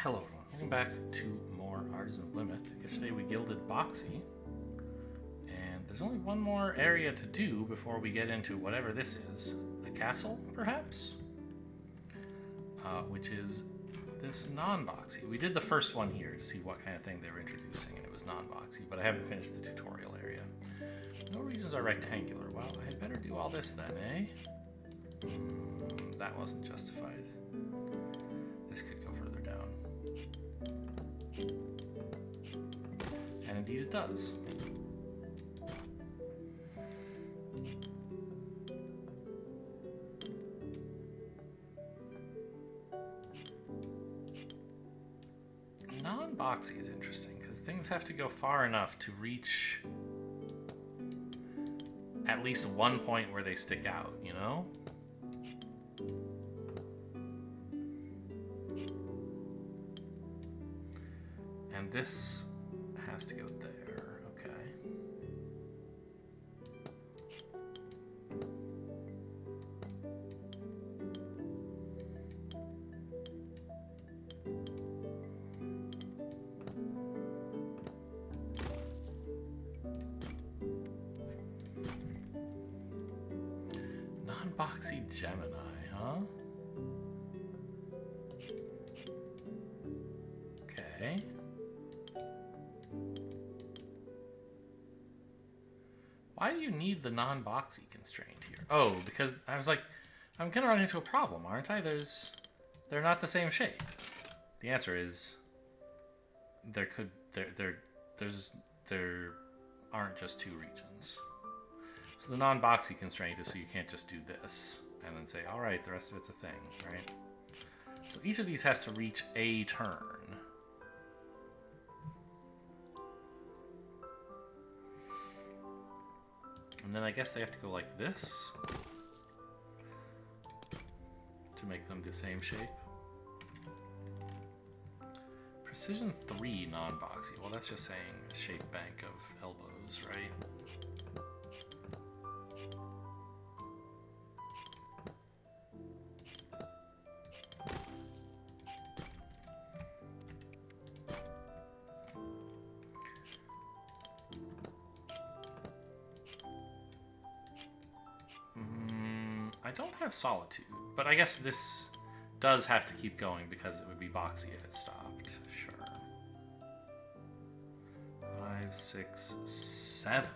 Hello everyone, welcome back to more Artisan of Glimmith. Yesterday we gilded Boxy, and there's only one more area to do before we get into whatever this is. A castle, perhaps? Which is this non-boxy. We did the first one here to see what kind of thing they were introducing, and it was non-boxy, but I haven't finished the tutorial area. No regions are rectangular. Well, I had better do all this then, eh? That wasn't justified. This could go further down. And indeed it does. Non-boxy is interesting because things have to go far enough to reach at least one point where they stick out, you know? And this has to go there, okay. Non-boxy Gemini, huh? Okay. Why do you need the non-boxy constraint here? Oh, because I was like, I'm gonna run into a problem, aren't I? They're not the same shape. The answer is there aren't just two regions. So the non-boxy constraint is so you can't just do this and then say, all right, the rest of it's a thing, right? So each of these has to reach a turn. And then I guess they have to go like this to make them the same shape. Precision 3 non-boxy. Well, that's just saying a shape bank of elbows, right? I don't have Solitude, but I guess this does have to keep going because it would be boxy if it stopped. Sure. 5, 6, 7.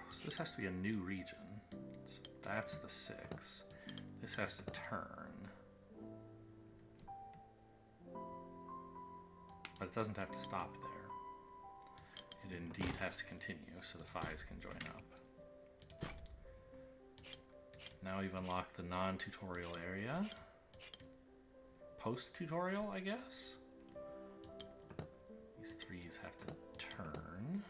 So this has to be a new region. So that's the 6. This has to turn. But it doesn't have to stop there. It indeed has to continue, so the 5s can join up. Now we've unlocked the non-tutorial area. Post-tutorial, I guess? These 3s have to turn.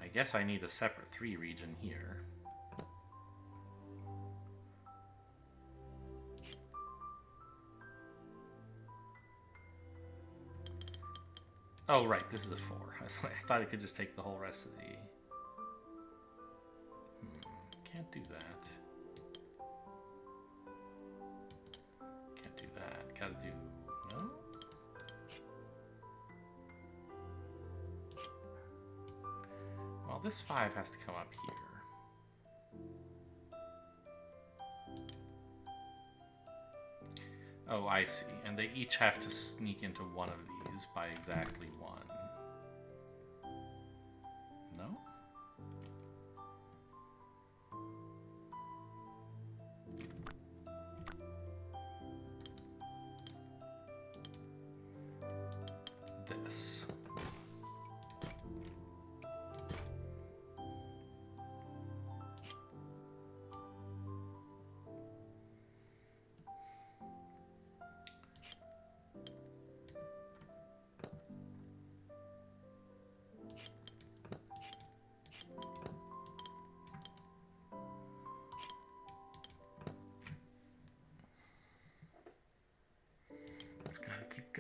I guess I need a separate 3 region here. Oh, right, this is a 4. I thought it could just take the whole rest of the... Can't do that. Can't do that. Gotta do... No? Well, this 5 has to come up here. Oh, I see. And they each have to sneak into one of these by exactly 1. No? This.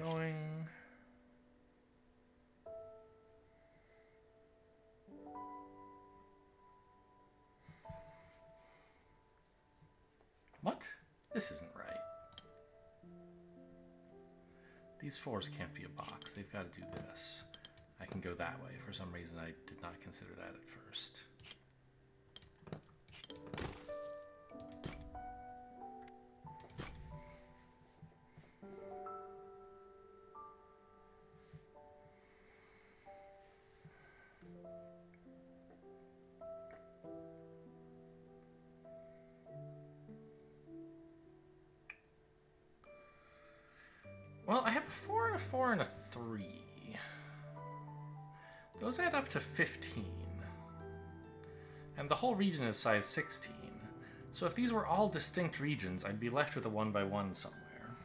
going. What? This isn't right. These 4s can't be a box. They've got to do this. I can go that way. For some reason, I did not consider that at first. Well, I have a 4 and a 4 and a 3. Those add up to 15. And the whole region is size 16. So if these were all distinct regions, I'd be left with a 1x1 somewhere.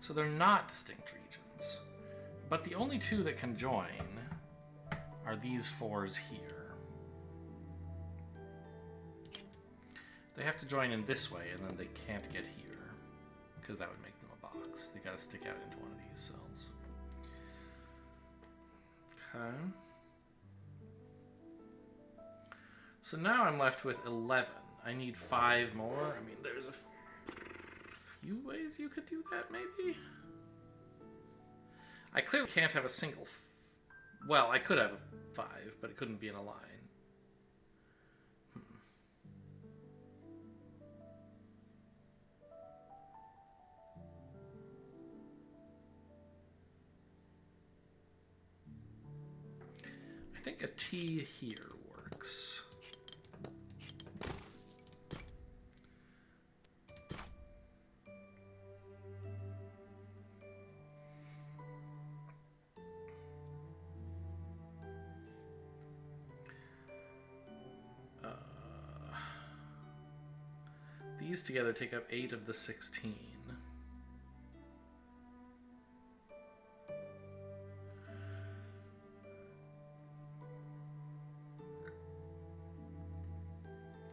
So they're not distinct regions. But the only 2 that can join are these 4s here. They have to join in this way, and then they can't get here, because that would make them a box. They gotta stick out into one of these cells. Okay. So now I'm left with 11. I need 5 more. I mean, there's a few ways you could do that, maybe? I clearly can't have a single... Well, I could have a 5, but it couldn't be in a line. I think a T here works. These together take up 8 of the 16.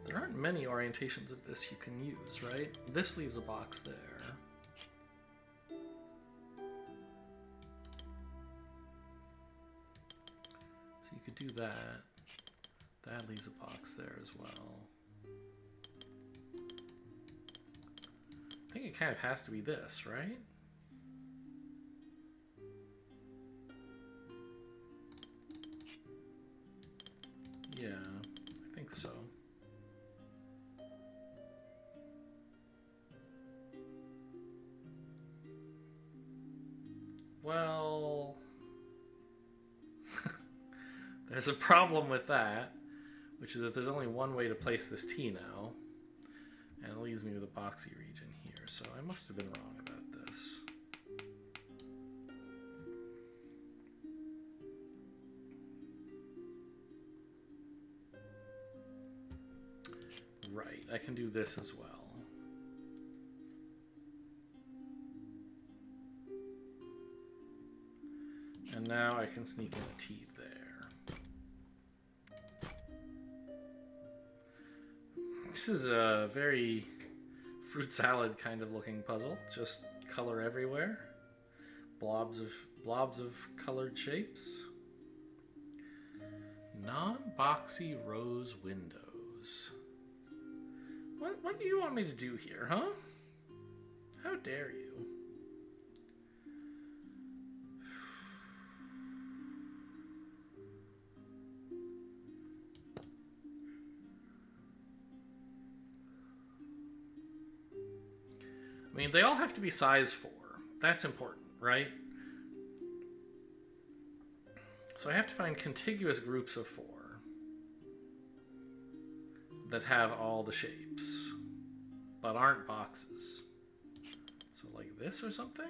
There aren't many orientations of this you can use, right? This leaves a box there. So you could do that. That leaves a box there as well. I think it kind of has to be this, right? Yeah, I think so. Well, there's a problem with that, which is that there's only one way to place this T now, and it leaves me with a boxy region here, so I must have been wrong about this. Right, I can do this as well. And now I can sneak in a T there. This is a very fruit salad kind of looking puzzle. Just color everywhere. Blobs of colored shapes. Non-boxy rose windows. What do you want me to do here, huh? How dare you? I mean, they all have to be size 4. That's important, right? So I have to find contiguous groups of 4 that have all the shapes, but aren't boxes. So like this or something?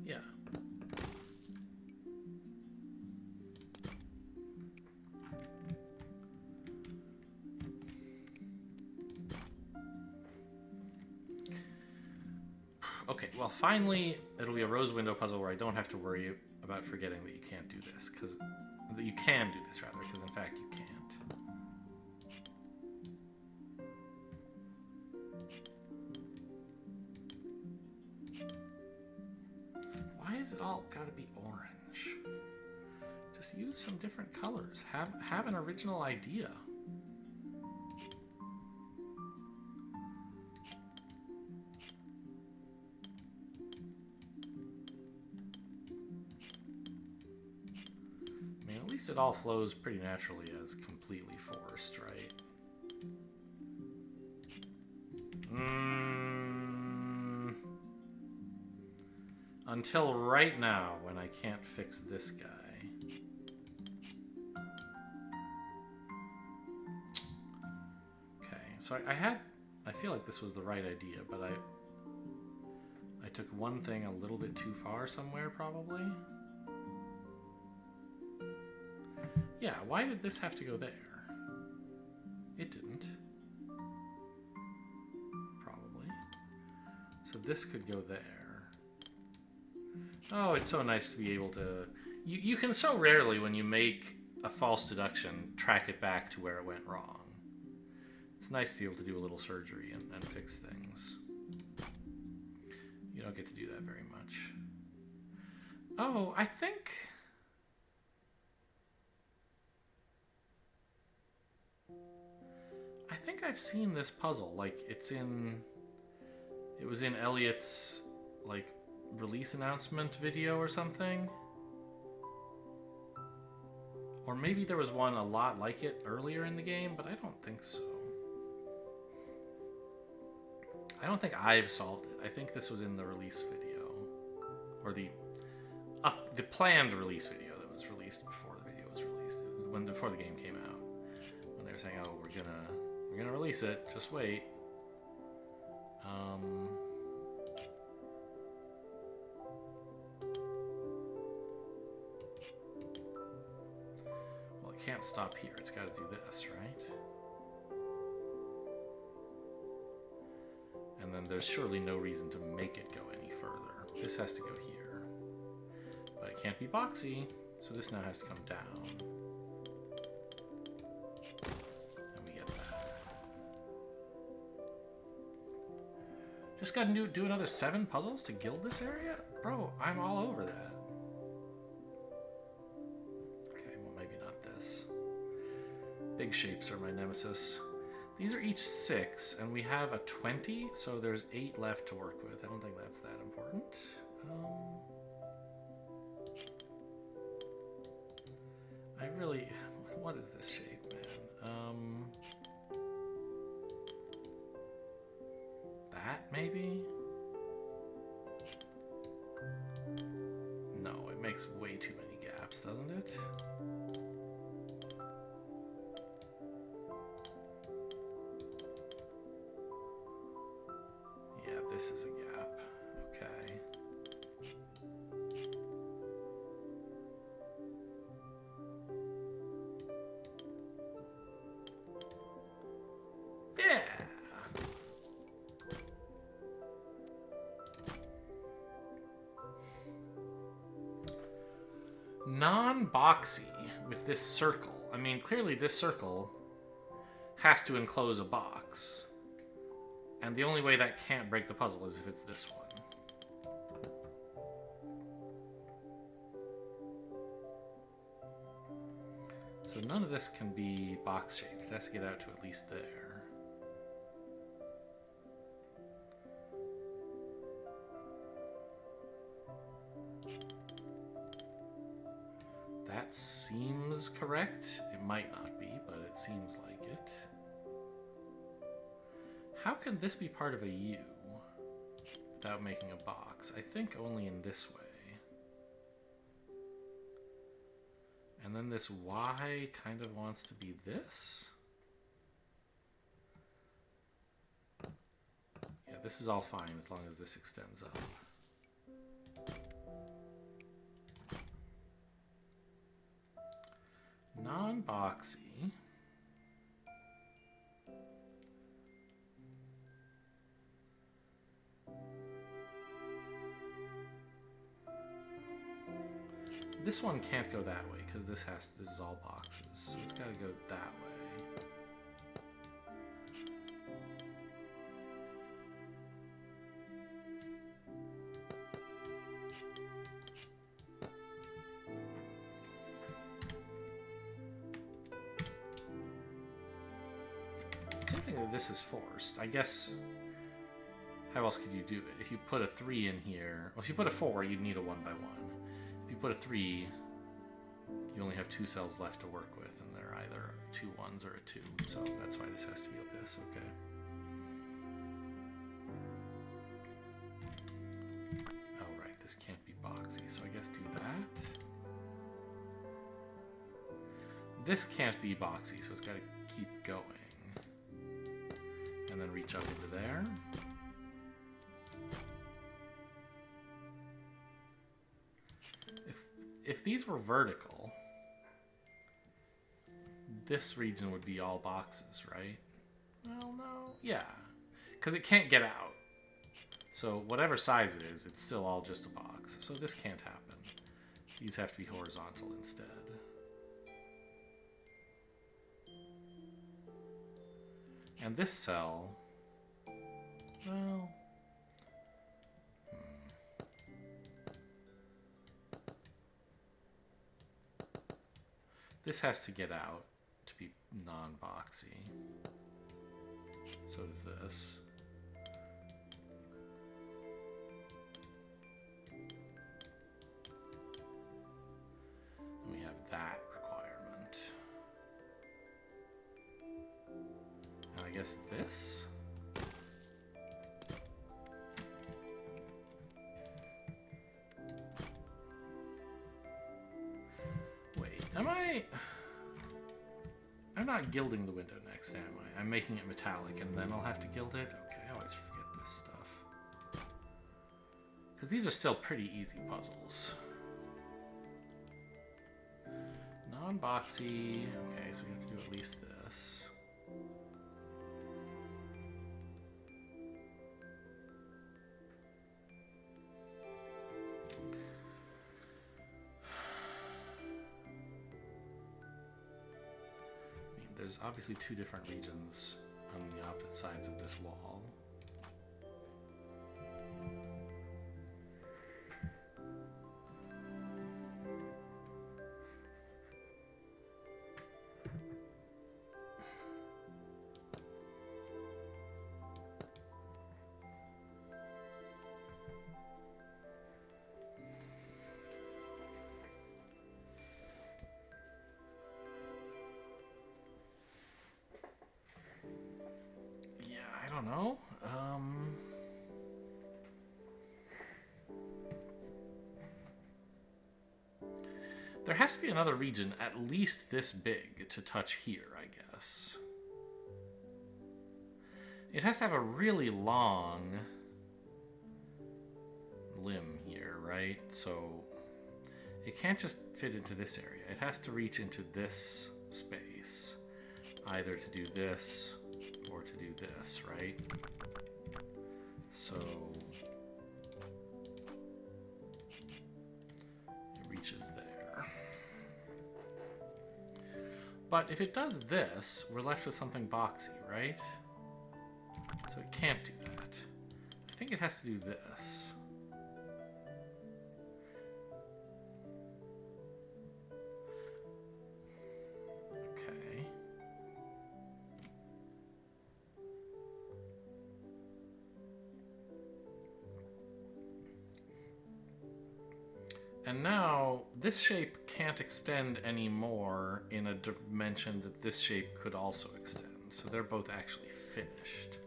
Yeah. Okay, well finally it'll be a rose window puzzle where I don't have to worry about forgetting that you can't do this, because that you can do this rather, because in fact you can't. Why is it all got to be orange? Just use some different colors. Have an original idea. It all flows pretty naturally as completely forced, right? Until right now, when I can't fix this guy. Okay, so I feel like this was the right idea, but I took one thing a little bit too far somewhere, probably. Yeah, why did this have to go there? It didn't. Probably. So this could go there. Oh, it's so nice to be able to... You can so rarely, when you make a false deduction, track it back to where it went wrong. It's nice to be able to do a little surgery and fix things. You don't get to do that very much. Oh, I think I've seen this puzzle. Like, it was in Elliot's, like, release announcement video or something. Or maybe there was one a lot like it earlier in the game, but I don't think so. I don't think I've solved it. I think this was in the release video. Or the planned release video that was released before the video was released. It was before the game came out. When they were saying, oh, we're gonna release it, just wait. Well, it can't stop here. It's got to do this, right? And then there's surely no reason to make it go any further. This has to go here. But it can't be boxy, so this now has to come down. Just gotta do another 7 puzzles to gild this area? Bro, I'm all over that. Okay, well maybe not this. Big shapes are my nemesis. These are each 6, and we have a 20, so there's 8 left to work with. I don't think that's that important. I really... What is this shape, man? That, maybe? No, it makes way too many gaps, doesn't it? Yeah, this is a gap. Okay. Yeah! Non-boxy with this circle. I mean, clearly this circle has to enclose a box. And the only way that can't break the puzzle is if it's this one. So none of this can be box shaped. It has to get out to at least there. That seems correct. It might not be, but it seems like it. How can this be part of a U without making a box? I think only in this way. And then this Y kind of wants to be this. Yeah, this is all fine as long as this extends up. Non-boxy. This one can't go that way because this is all boxes, so it's got to go that way. It's something that this is forced. I guess. How else could you do it? If you put a 3 in here, well, if you put a 4, you'd need a 1 by 1. If you put a 3, you only have 2 cells left to work with, and they're either 2 1s or a 2. So that's why this has to be like this. Okay. Oh, right. This can't be boxy, so I guess do that. This can't be boxy, so it's got to keep going. And then reach up into there. If these were vertical, this region would be all boxes, right? Well, no. Yeah. Because it can't get out. So whatever size it is, it's still all just a box. So this can't happen. These have to be horizontal instead. And this cell, well... This has to get out to be non-boxy. So does this. And we have that requirement. And I guess this? I'm not gilding the window next, am I? I'm making it metallic and then I'll have to gild it? Okay, I always forget this stuff. Because these are still pretty easy puzzles. Non-boxy. Okay, so we have to do at least this. There's obviously 2 different regions on the opposite sides of this wall. I don't know. There has to be another region at least this big to touch here, I guess. It has to have a really long limb here, right? So it can't just fit into this area. It has to reach into this space, either to do this or to do this, right? So it reaches there. But if it does this, we're left with something boxy, right? So it can't do that. I think it has to do this. Okay. And now, this shape can't extend anymore in a dimension that this shape could also extend. So they're both actually finished.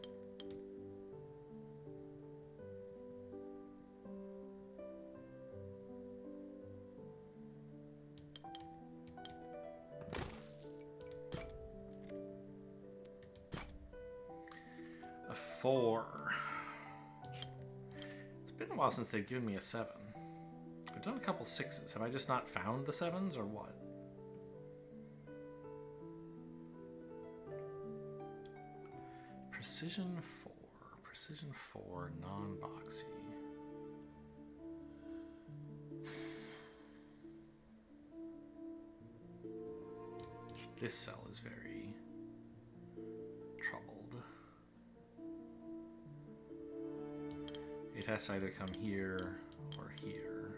A 4. It's been a while since they've given me a 7. I've done a couple 6s. Have I just not found the 7s or what? Precision 4. Precision 4, non-boxy. this cell is very troubled. It has to either come here or here,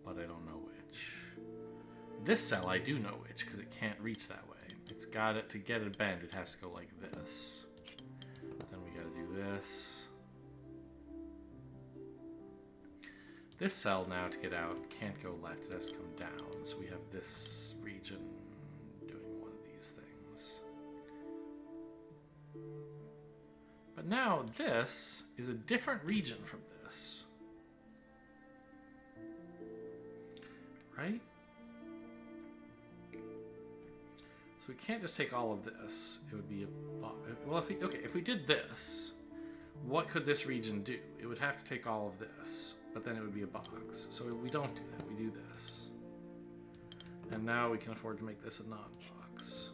but I don't know which. This cell I do know which, because it can't reach that way. It's got it, to get it bend, it has to go like this. Then we gotta do this. This cell now, to get out, can't go left, it has to come down. So we have this region doing one of these things. But now this is a different region from this. Right? So we can't just take all of this. It would be a... Well, if we did this, what could this region do? It would have to take all of this, but then it would be a box. So we don't do that. We do this. And now we can afford to make this a non-box.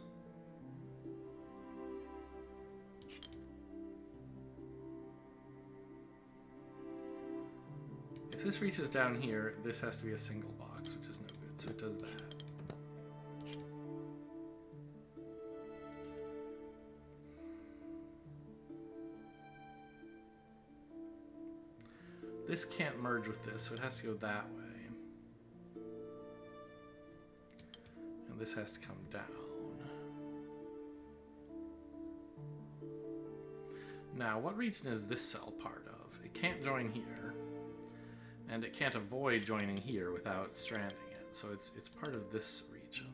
If this reaches down here, this has to be a single box, which is no good. So it does that. This can't merge with this, so it has to go that way. And this has to come down. Now, what region is this cell part of? It can't join here. And it can't avoid joining here without stranding it. So it's part of this region.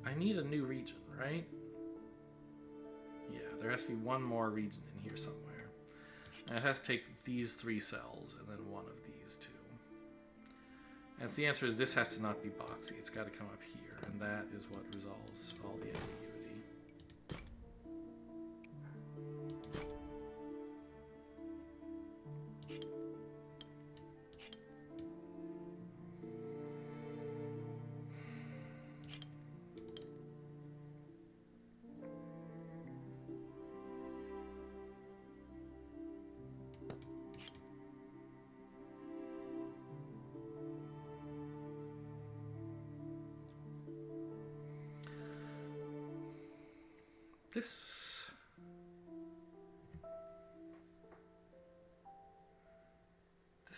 I need a new region, right? Yeah, there has to be one more region in here somewhere. And it has to take these 3 cells and then one of these 2. And so the answer is this has to not be boxy. It's got to come up here, and that is what resolves all the ambiguity. This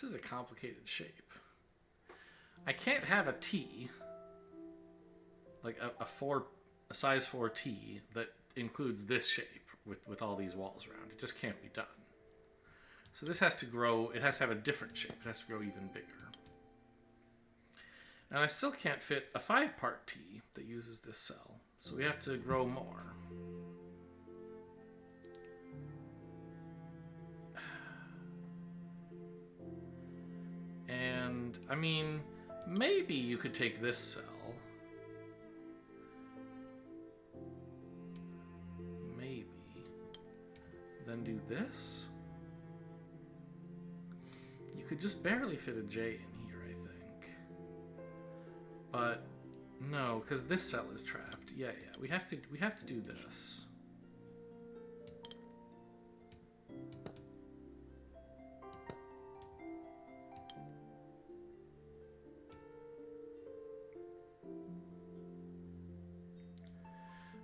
is a complicated shape. I can't have a T, like a size 4 T that includes this shape with all these walls around. It just can't be done. So this has to grow, it has to have a different shape. It has to grow even bigger. And I still can't fit a 5-part T that uses this cell. So we have to grow more. And, I mean, maybe you could take this cell. Maybe. Then do this. You could just barely fit a J in here, I think. But, no, because this cell is trapped. Yeah, we have to do this.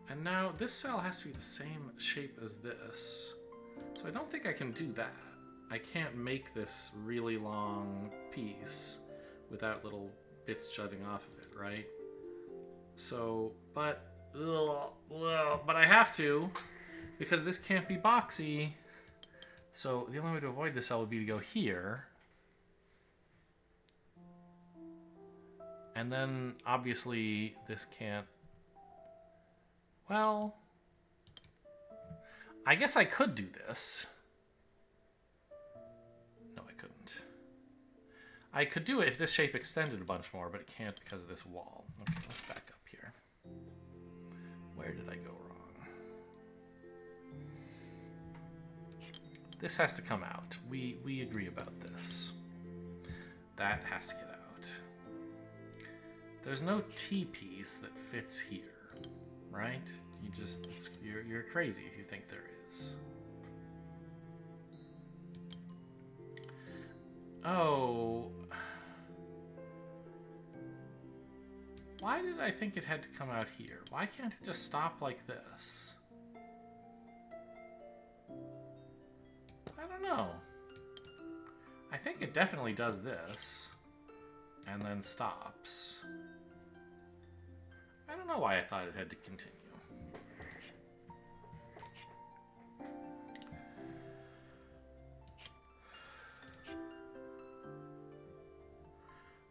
And now this cell has to be the same shape as this. So I don't think I can do that. I can't make this really long piece without little bits jutting off of it, right? So, but I have to, because this can't be boxy. So the only way to avoid this cell would be to go here. And then, obviously, this can't... Well, I guess I could do this. No, I couldn't. I could do it if this shape extended a bunch more, but it can't because of this wall. Okay, let's back up here. Where did I go wrong? This has to come out. We agree about this. That has to get out. There's no T-piece that fits here. Right? You're crazy if you think there is. Oh. Why did I think it had to come out here? Why can't it just stop like this? I don't know. I think it definitely does this. And then stops. I don't know why I thought it had to continue.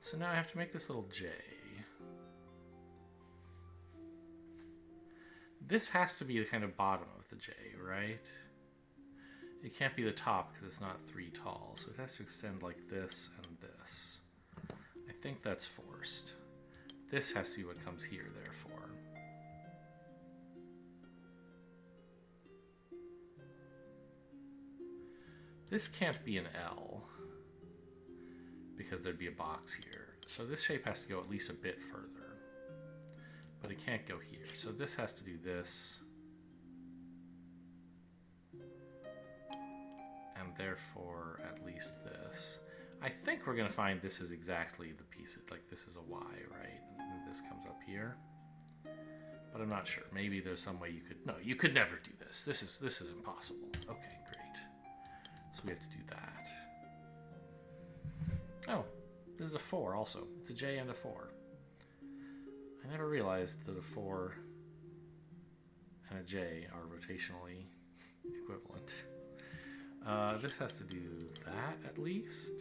So now I have to make this little J. This has to be the kind of bottom of the J, right? It can't be the top because it's not 3 tall, so it has to extend like this and this. I think that's forced. This has to be what comes here, therefore. This can't be an L because there'd be a box here. So this shape has to go at least a bit further. But it can't go here. So this has to do this. And therefore, at least this. I think we're going to find this is exactly the piece. Like this is a Y, right? And this comes up here. But I'm not sure. Maybe there's some way you could... No, you could never do this. This is impossible. Okay, great. So we have to do that. Oh, this is a 4 also. It's a J and a 4. I never realized that a 4 and a J are rotationally equivalent. This has to do that at least.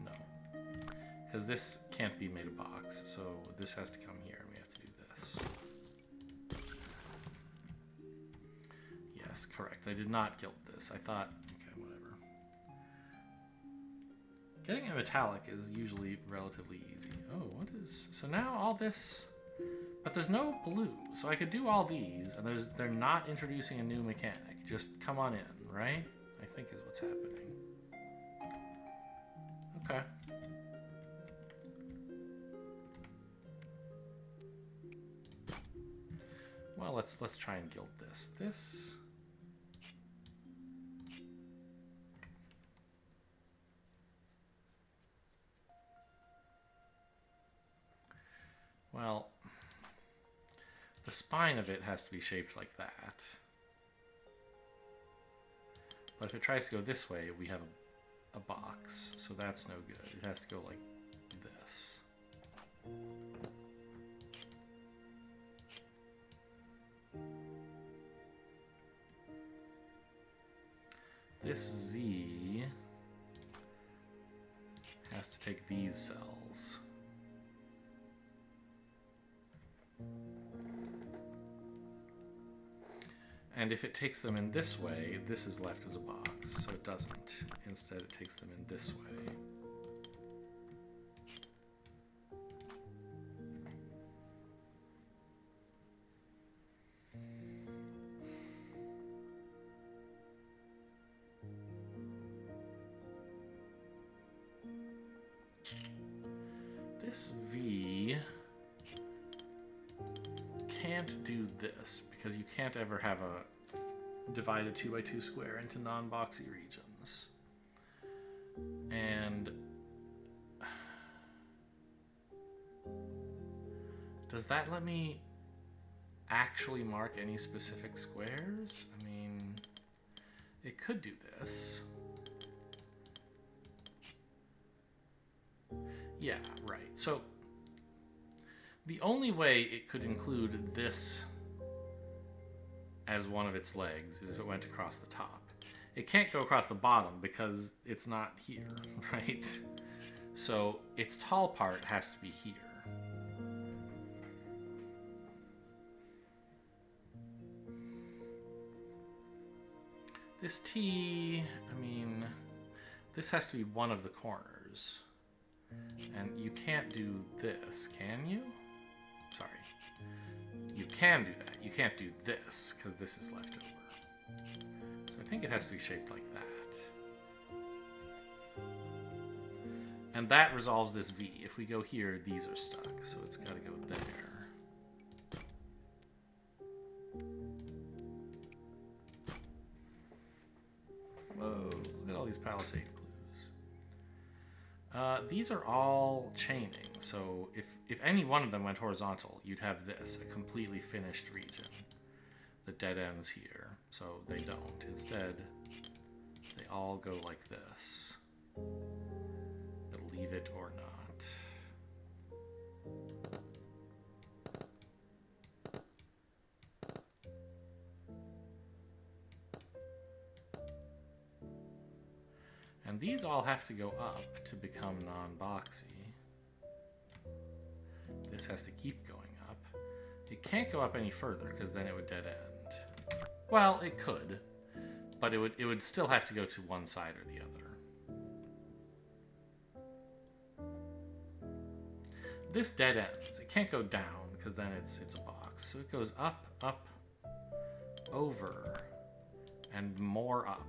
No. Because this can't be made a box, so this has to come here and we have to do this. Yes, correct. I did not gilt this. I thought, okay, whatever. Getting a metallic is usually relatively easy. Oh, what is... So now all this... But there's no blue, so I could do all these, and they're not introducing a new mechanic. Just come on in, right? I think is what's happening. Okay. Well, let's try and gilt this. This... Well, the spine of it has to be shaped like that. But if it tries to go this way, we have a box, so that's no good. It has to go like this. This Z has to take these cells. And if it takes them in this way, this is left as a box, so it doesn't. Instead, it takes them in this way. This V can't do this because you can't ever have a divide a 2x2 square into non-boxy regions. And does that let me actually mark any specific squares? I mean, it could do this. Yeah, right. So the only way it could include this as one of its legs is if it went across the top. It can't go across the bottom because it's not here, right? So its tall part has to be here. This T, I mean, this has to be one of the corners. And you can't do this, can you? Sorry. You can do that. You can't do this, because this is left over. So I think it has to be shaped like that. And that resolves this V. If we go here, these are stuck, so it's got to go there. Whoa, look at all these palisade clues. These are all chaining, so if any one of them went horizontal, you'd have this, a completely finished region. The dead ends here, so they don't. Instead, they all go like this. Believe it or not. And these all have to go up to become non-boxy. This has to keep going up. It can't go up any further because then it would dead end. Well, it could, but it would still have to go to one side or the other. This dead ends. It can't go down because then it's a box. So it goes up, up, over, and more up.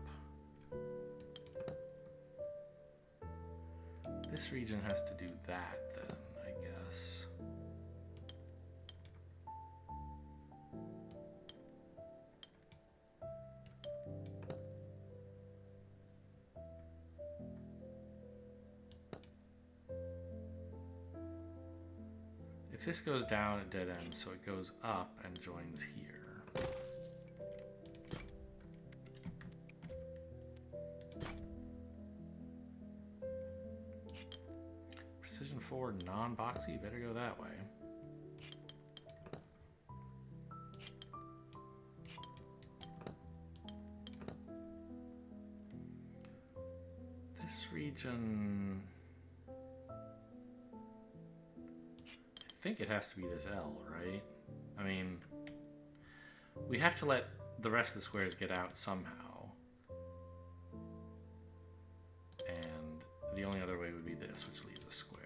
This region has to do that then, I guess. If this goes down, it dead ends, so it goes up and joins here. Precision 4 non-boxy, better go that way. This region, I think it has to be this L, right? I mean, we have to let the rest of the squares get out somehow. And the only other way would be this, which leaves a square.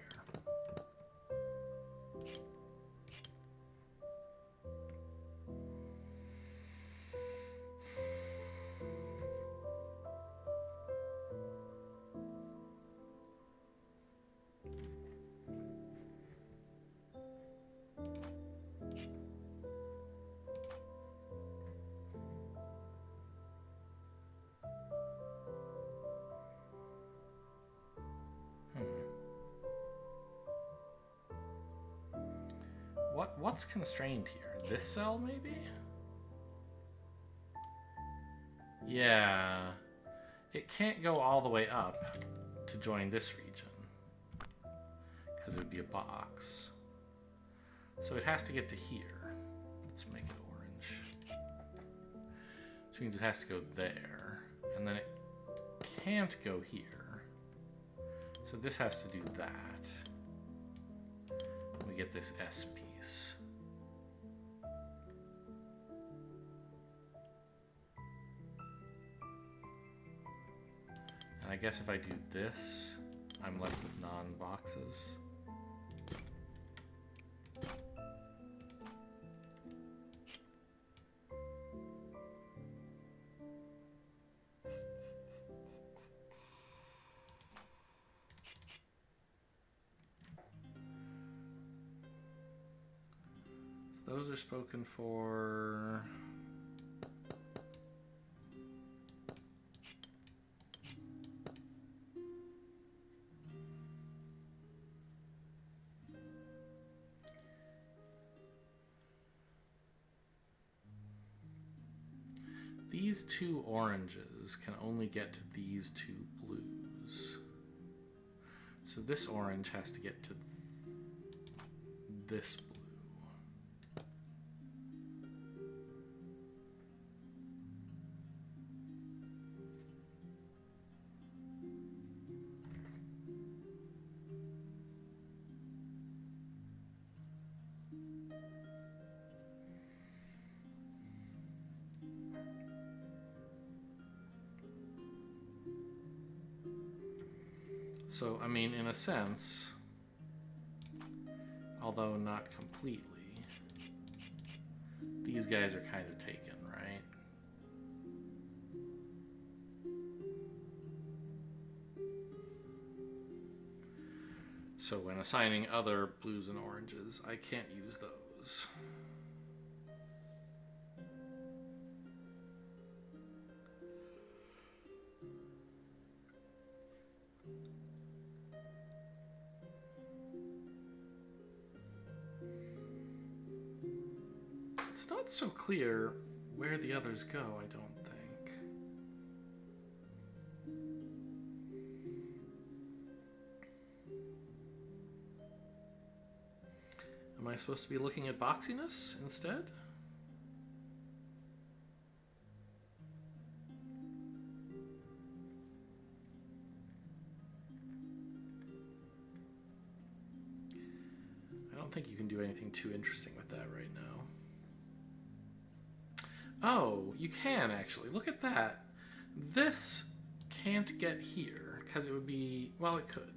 What's constrained here? This cell, maybe? Yeah. It can't go all the way up to join this region, because it would be a box. So it has to get to here. Let's make it orange. Which means it has to go there. And then it can't go here. So this has to do that. We get this S piece. And I guess if I do this, I'm left with non-boxes. So those are spoken for. These two oranges can only get to these two blues. So this orange has to get to this blue. So, I mean, in a sense, although not completely, these guys are kind of taken, right? So when assigning other blues and oranges, I can't use those. It's not so clear where the others go, I don't think. Am I supposed to be looking at boxiness instead? I don't think you can do anything too interesting with that right now. Oh, you can actually. Look at that. This can't get here because it would be, well, it could.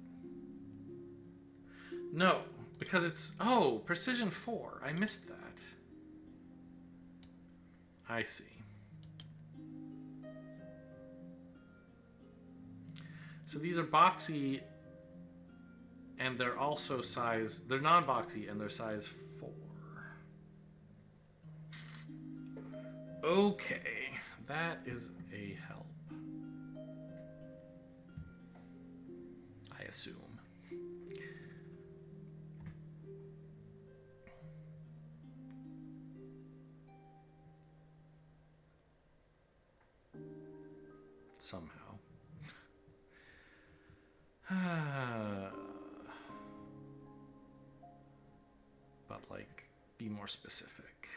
No, because it's, oh, precision 4. I missed that. I see. So these are boxy, and they're also size, they're non-boxy, and they're size 4. Okay, that is a help. I assume. Somehow. But, like, be more specific.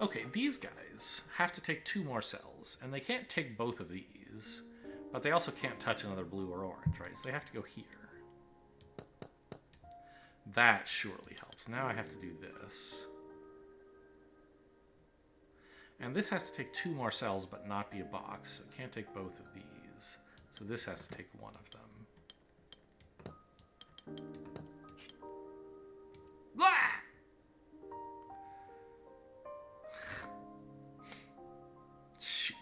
Okay, these guys have to take 2 more cells, and they can't take both of these, but they also can't touch another blue or orange, right? So they have to go here. That surely helps. Now I have to do this. And this has to take 2 more cells, but not be a box. So it can't take both of these. So this has to take one of them. Blah! Shoot.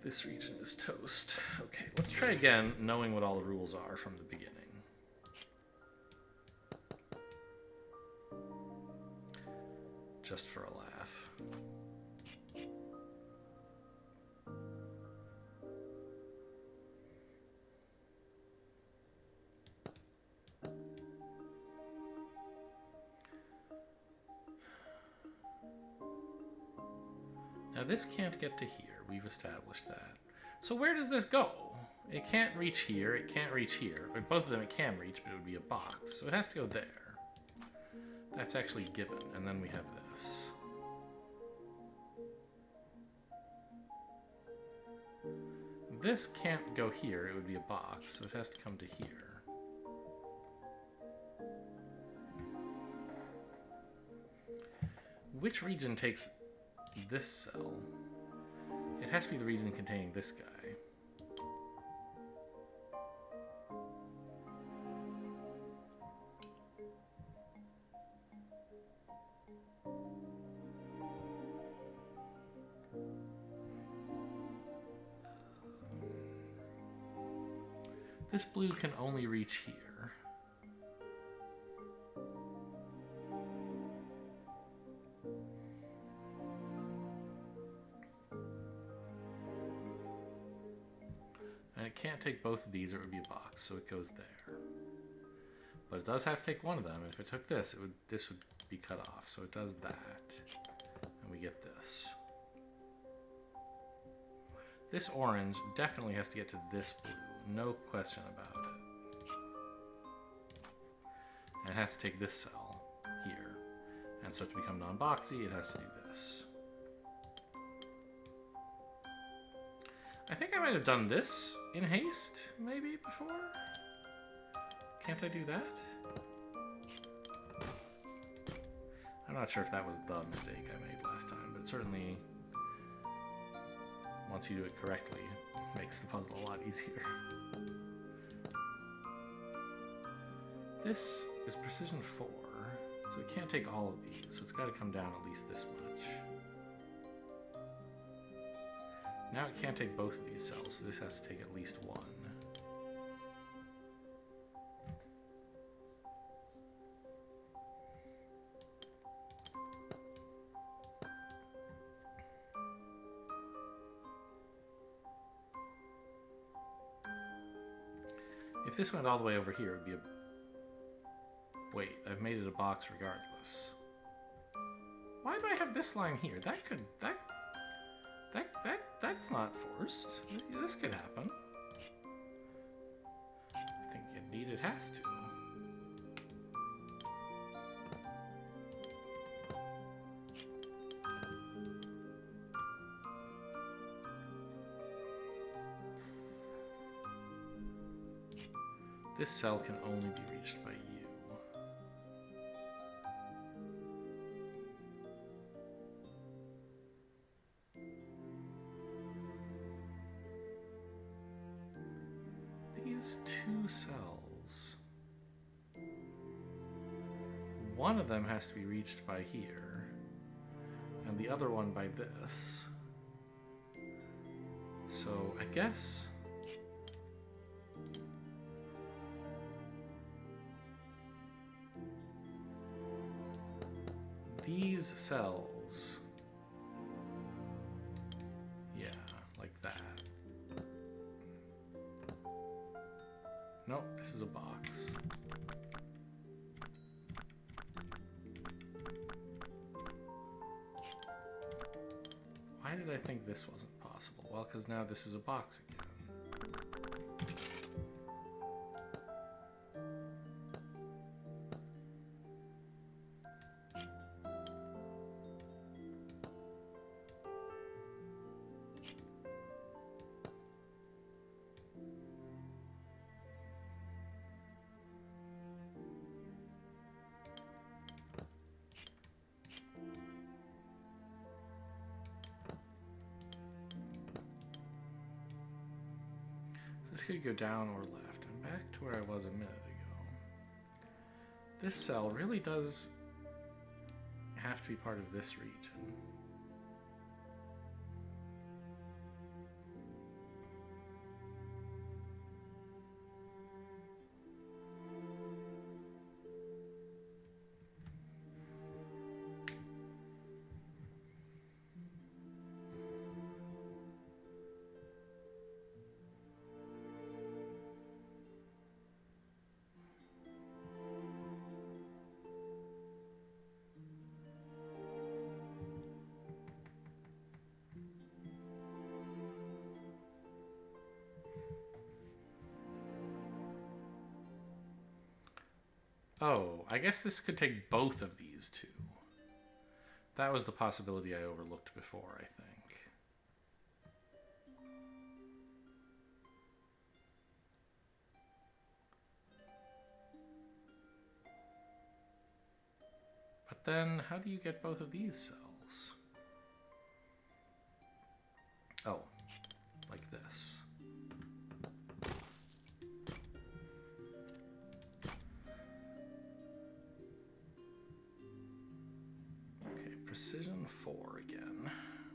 This region is toast. Okay, let's try again, knowing what all the rules are from the beginning. Just for a laugh. Now this can't get to here. We've established that. So where does this go? It can't reach here. It can't reach here. With both of them it can reach, but it would be a box. So it has to go there. That's actually given. And then we have this. This can't go here. It would be a box. So it has to come to here. Which region takes this cell? It has to be the region containing this guy. This blue can only reach here. And it can't take both of these or it would be a box, so it goes there. But it does have to take one of them, and if it took this, this would be cut off. So it does that, and we get this. This orange definitely has to get to this blue, no question about it. And it has to take this cell here. And so to become non-boxy, it has to do this. I think I might have done this in haste, maybe, before? Can't I do that? I'm not sure if that was the mistake I made last time, but certainly, once you do it correctly, it makes the puzzle a lot easier. This is precision 4, so it can't take all of these, so it's got to come down at least this much. Now it can't take both of these cells, so this has to take at least one. If this went all the way over here, it would be a... Wait, I've made it a box regardless. Why do I have this line here? That could... That's not forced. This could happen. I think indeed it has to. This cell can only be reached by you. These two cells. One of them has to be reached by here, and the other one by this. So I guess... these cells, yeah, like that. Nope, this is a box. Why did I think this wasn't possible? Well, because now this is a box again. This could go down or left. I'm back to where I was a minute ago. This cell really does have to be part of this region. Oh, I guess this could take both of these two. That was the possibility I overlooked before, I think. But then, how do you get both of these cells? Oh, like this. Precision 4 again.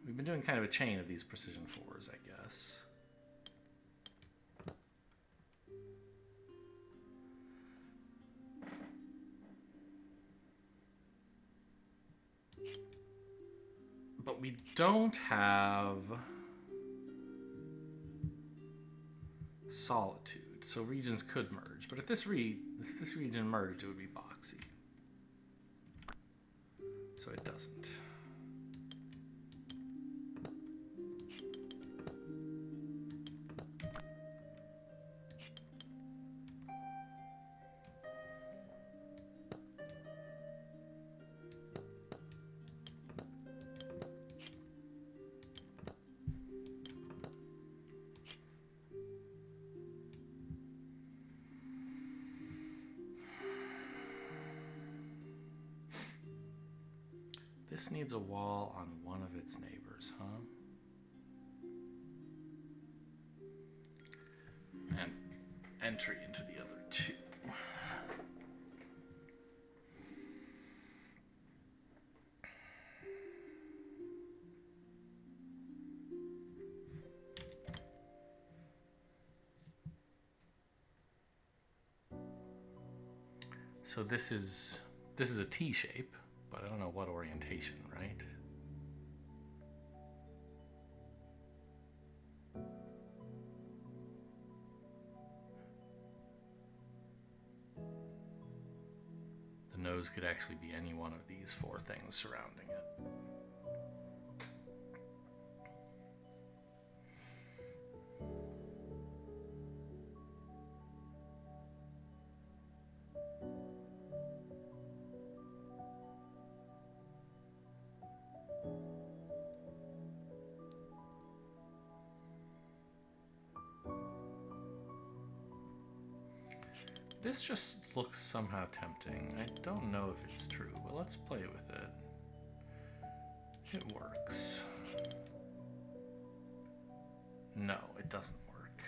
We've been doing kind of a chain of these precision 4s, I guess. But we don't have solitude, so regions could merge. But if this region merged, it would be boxy. So it doesn't. This needs a wall on one of its neighbors, huh? And entry into the other two. So this is a T shape, but I don't know what orientation, right? The nose could actually be any one of these four things surrounding it. This just looks somehow tempting. I don't know if it's true, but let's play with it. It works. No, it doesn't work.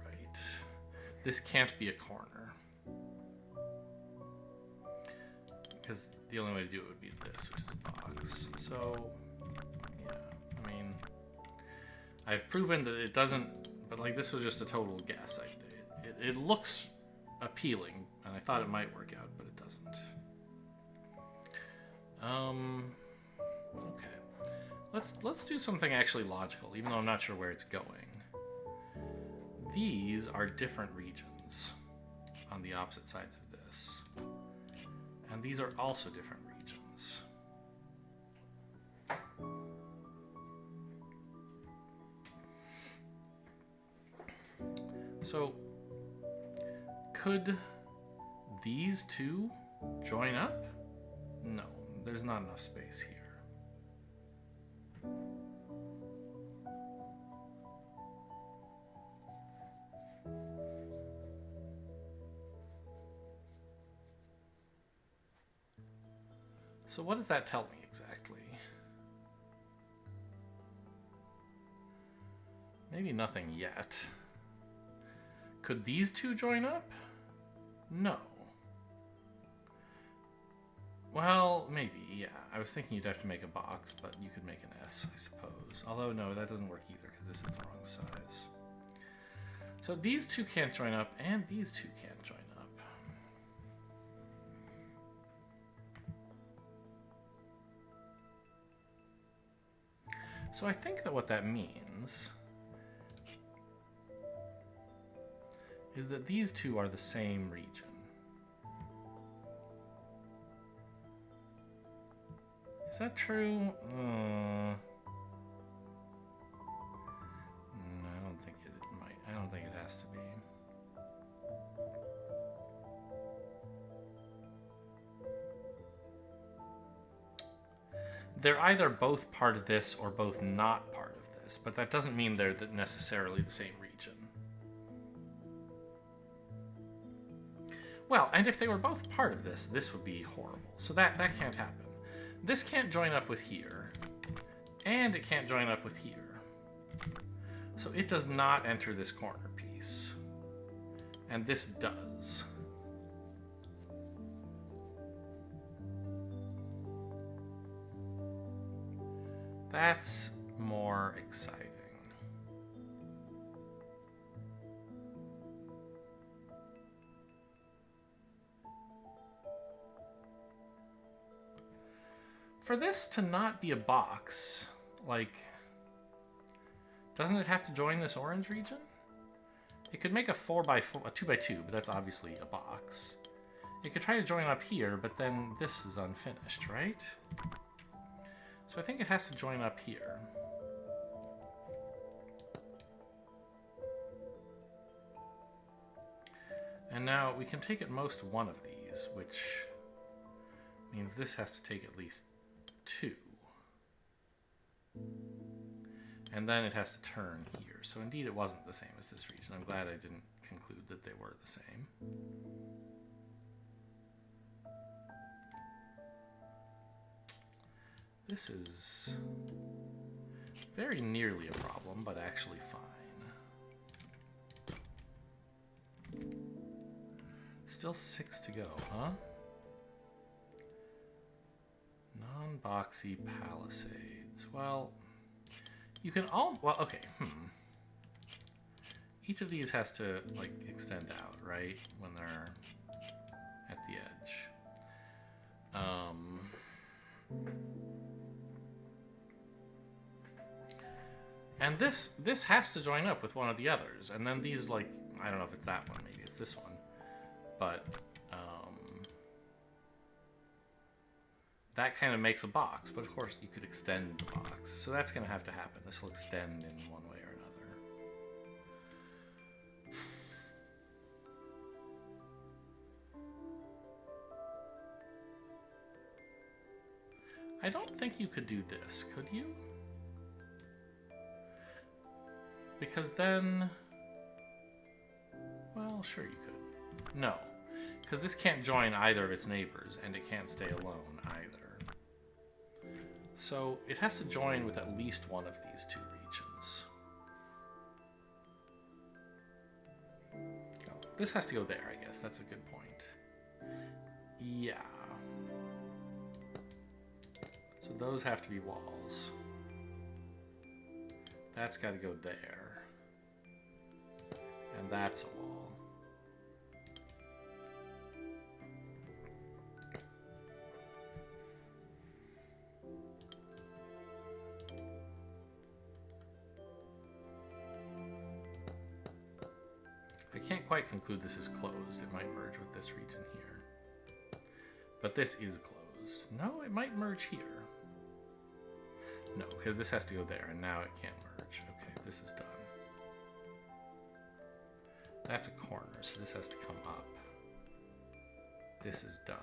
Right. This can't be a corner. Because the only way to do it would be this, which is a box. So, yeah, I mean, I've proven that it doesn't. But like this was just a total guess. It looks appealing, and I thought it might work out, but it doesn't. Okay. Let's do something actually logical, even though I'm not sure where it's going. These are different regions on the opposite sides of this, and these are also different regions. So, could these two join up? No, there's not enough space here. So what does that tell me exactly? Maybe nothing yet. Could these two join up? No. Well, maybe, yeah. I was thinking you'd have to make a box, but you could make an S, I suppose. Although, no, that doesn't work either, because this is the wrong size. So these two can't join up, and these two can't join up. So I think that what that means is that these two are the same region. Is that true? I don't think it might. I don't think it has to be. They're either both part of this or both not part of this, but that doesn't mean they're necessarily the same region. Well, and if they were both part of this, this would be horrible. So that can't happen. This can't join up with here, and it can't join up with here. So it does not enter this corner piece. And this does. That's more exciting. For this to not be a box, like, doesn't it have to join this orange region? It could make a 4x4, a 2x2, but that's obviously a box. It could try to join up here, but then this is unfinished, right? So I think it has to join up here. And now we can take at most one of these, which means this has to take at least 2. And then it has to turn here. So indeed it wasn't the same as this region. I'm glad I didn't conclude that they were the same. This is very nearly a problem, but actually fine. Still 6 to go, huh? Non-boxy palisades. Well, you can all... Well, okay. each of these has to like extend out, right? When they're at the edge. And this has to join up with one of the others. And then these, like, I don't know if it's that one, maybe it's this one. But that kind of makes a box. But of course you could extend the box. So that's going to have to happen. This will extend in one way or another. I don't think you could do this, could you? Because then... Well, sure you could. No. Because this can't join either of its neighbors, and it can't stay alone either. So it has to join with at least one of these two regions. Oh, this has to go there, I guess. That's a good point. Yeah. So those have to be walls. That's got to go there. And that's a wall. I can't quite conclude this is closed. It might merge with this region here. But this is closed. No, it might merge here. No, because this has to go there, and now it can't merge. Okay, this is done. That's a corner, so this has to come up. This is done.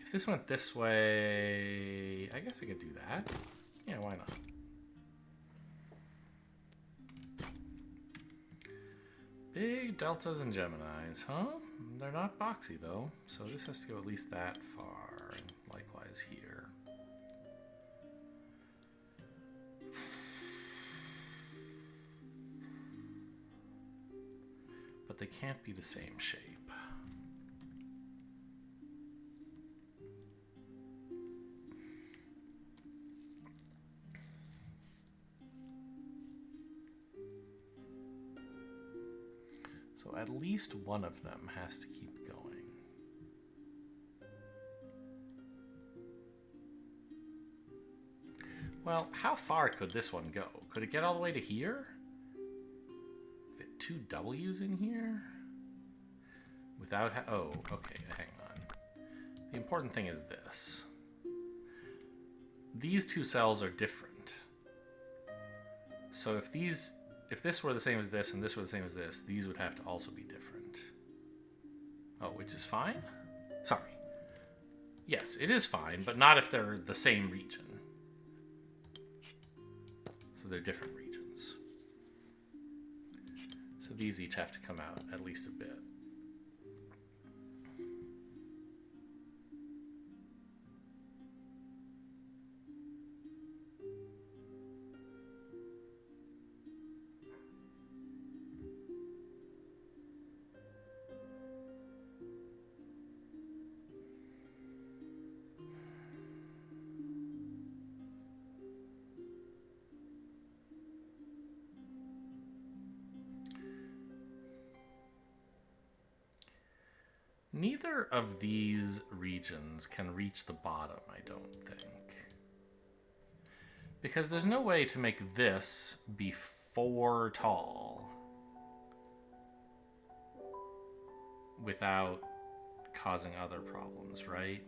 If this went this way, I guess I could do that. Yeah, why not? Big deltas and Geminis, huh? They're not boxy, though, so this has to go at least that far, and likewise here. But they can't be the same shape. So at least one of them has to keep going. Well, how far could this one go? Could it get all the way to here? Fit two W's in here? Without oh, okay, hang on. The important thing is this. These two cells are different. So if this were the same as this and this were the same as this, these would have to also be different. Oh, which is fine? Sorry. Yes, it is fine, but not if they're the same region. So they're different regions. So these each have to come out at least a bit. Neither of these regions can reach the bottom, I don't think. Because there's no way to make this be 4 tall without causing other problems, right?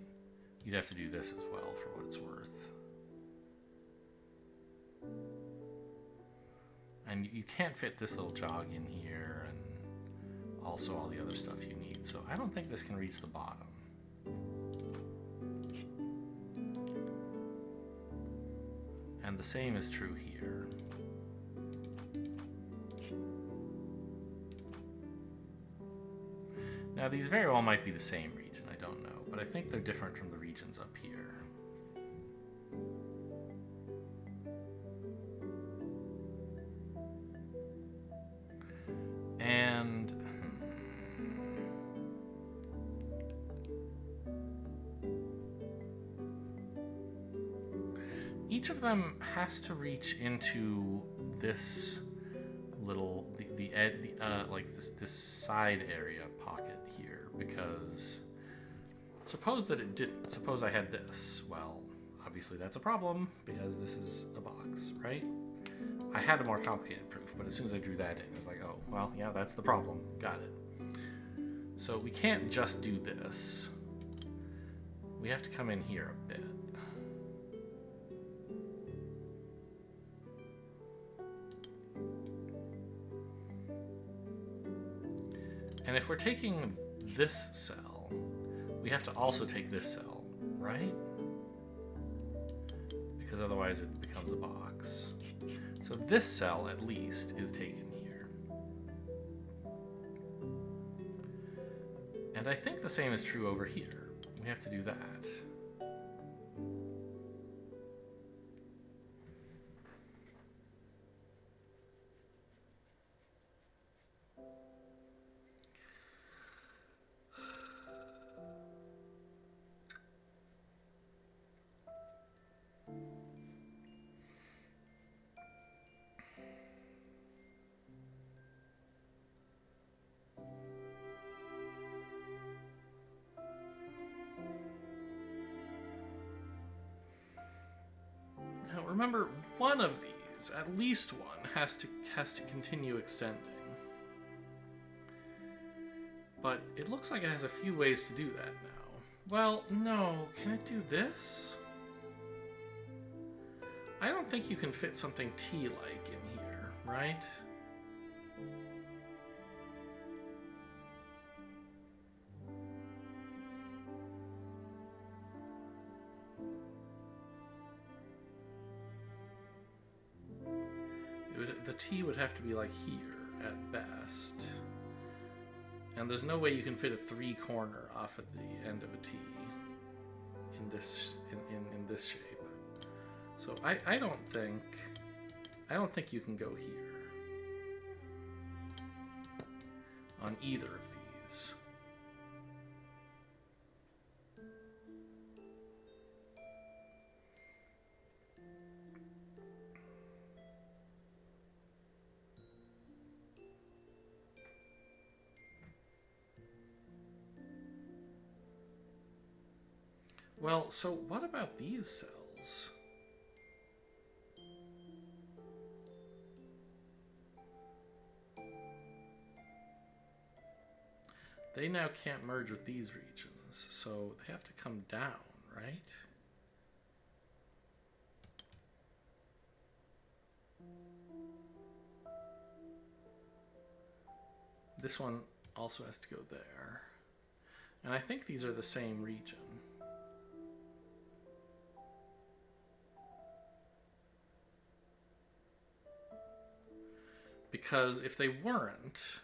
You'd have to do this as well for what it's worth. And you can't fit this little jog in here, and also all the other stuff you need. So I don't think this can reach the bottom. And the same is true here. Now these very well might be the same region, I don't know, but I think they're different from the regions up here. And each of them has to reach into this little like this side area pocket here, because suppose that it didn't. Suppose I had this. Well, obviously that's a problem because this is a box, right? I had a more complicated proof, but as soon as I drew that in, I was like, oh, well, yeah, that's the problem. Got it. So we can't just do this. We have to come in here a bit. And if we're taking this cell, we have to also take this cell, right? Because otherwise it becomes a box. So this cell, at least, is taken here. And I think the same is true over here. We have to do that. Now remember, one of these, at least one, has to continue extending. But it looks like it has a few ways to do that now. Well, no, can it do this? I don't think you can fit something T-like in here, right? The T would have to be like here at best. And there's no way you can fit a 3-corner off at the end of a T in this shape. So I don't think you can go here on either of these. Well, so what about these cells? They now can't merge with these regions, so they have to come down, right? This one also has to go there. And I think these are the same region. Because if they weren't,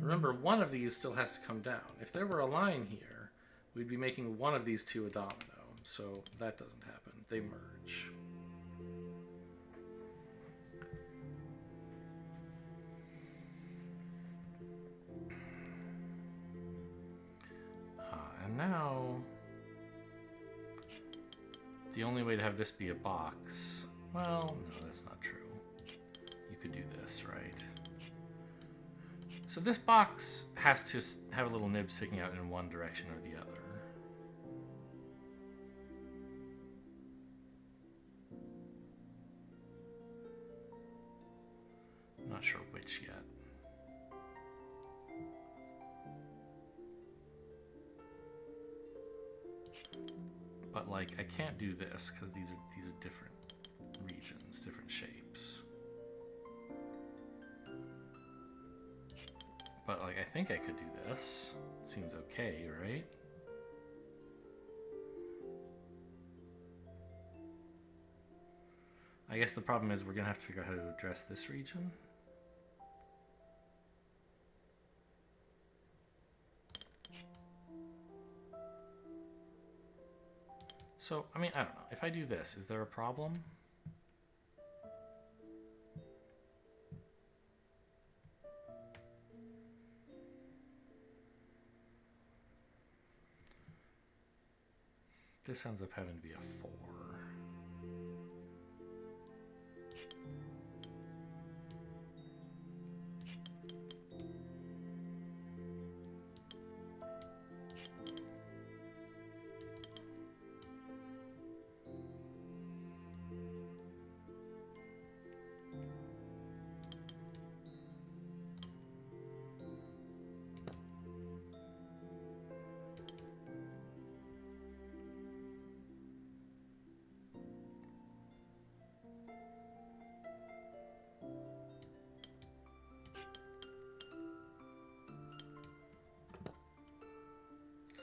remember, one of these still has to come down. If there were a line here, we'd be making one of these two a domino. So that doesn't happen. They merge. And now, the only way to have this be a box, well, no, that's not true. You could do this, right? So this box has to have a little nib sticking out in one direction or the other. I'm not sure which yet. But like, I can't do this because these are different regions, different shapes. But like, I think I could do this. It seems okay, right? I guess the problem is we're gonna have to figure out how to address this region. So, I mean, I don't know. If I do this, is there a problem? This ends up having to be a 4.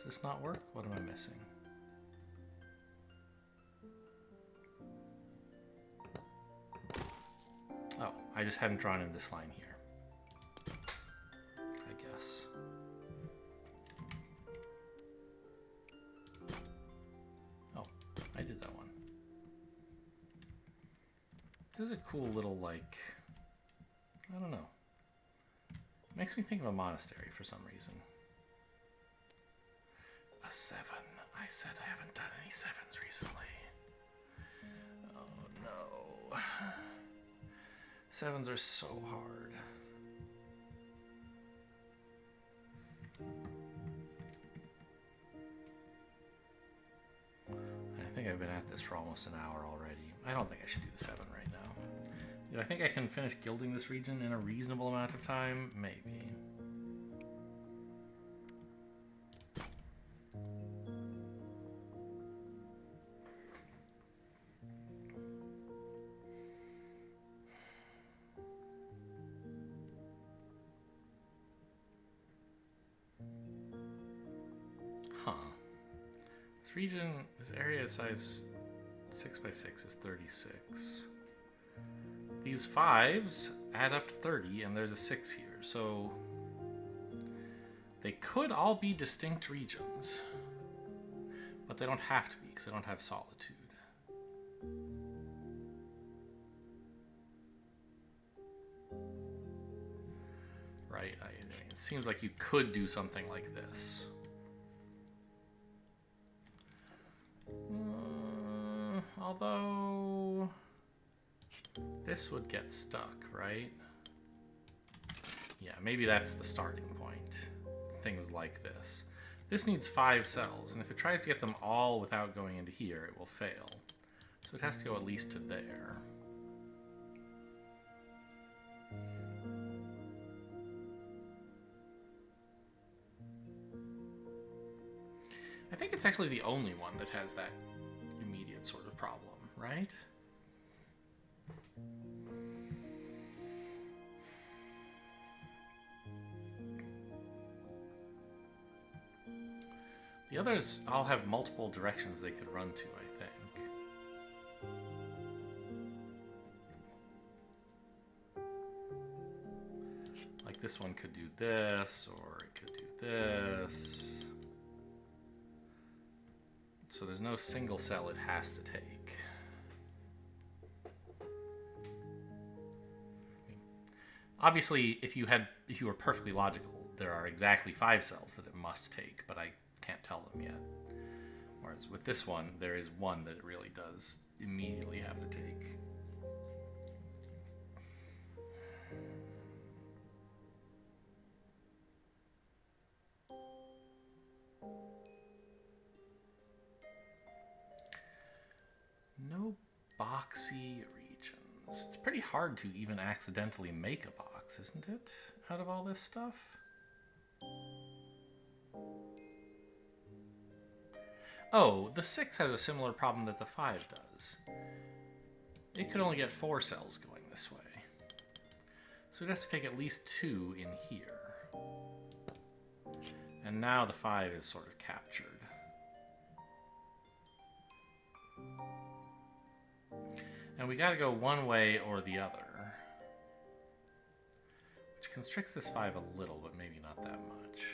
this not work? What am I missing? Oh, I just hadn't drawn in this line here. I guess. Oh, I did that one. This is a cool little, like, I don't know. Makes me think of a monastery for some reason. A 7. I said I haven't done any 7s recently. Oh no. 7s are so hard. I think I've been at this for almost an hour already. I don't think I should do the 7 right now. Do I think I can finish gilding this region in a reasonable amount of time? Maybe. Huh. This region, this area size 6 by 6 is 36. These 5s add up to 30, and there's a 6 here, so they could all be distinct regions, but they don't have to be because they don't have solitude. Right? I mean, it seems like you could do something like this. Although this would get stuck, right? Yeah, maybe that's the starting point. Things like this. This needs 5 cells, and if it tries to get them all without going into here, it will fail. So it has to go at least to there. I think it's actually the only one that has that immediate sort of problem, right? The others all have multiple directions they could run to, I think. Like this one could do this, or it could do this. So there's no single cell it has to take. Obviously, if you were perfectly logical, there are exactly 5 cells that it must take, but I can't tell them yet. Whereas with this one, there is one that it really does immediately have to take. No boxy regions. It's pretty hard to even accidentally make a box, isn't it? Out of all this stuff? Oh, the 6 has a similar problem that the 5 does. It could only get 4 cells going this way. So it has to take at least 2 in here. And now the 5 is sort of captured. And we gotta go one way or the other. Which constricts this 5 a little, but maybe not that much.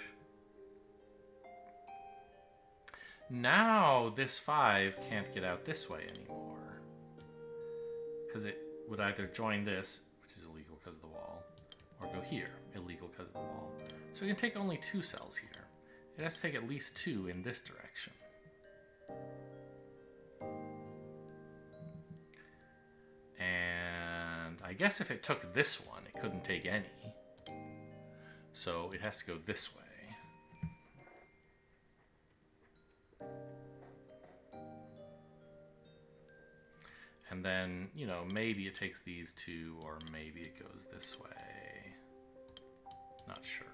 Now this 5 can't get out this way anymore. Because it would either join this, which is illegal because of the wall, or go here, illegal because of the wall. So we can take only 2 cells here. It has to take at least 2 in this direction. And I guess if it took this one, it couldn't take any. So it has to go this way. And then, you know, maybe it takes these 2, or maybe it goes this way. Not sure.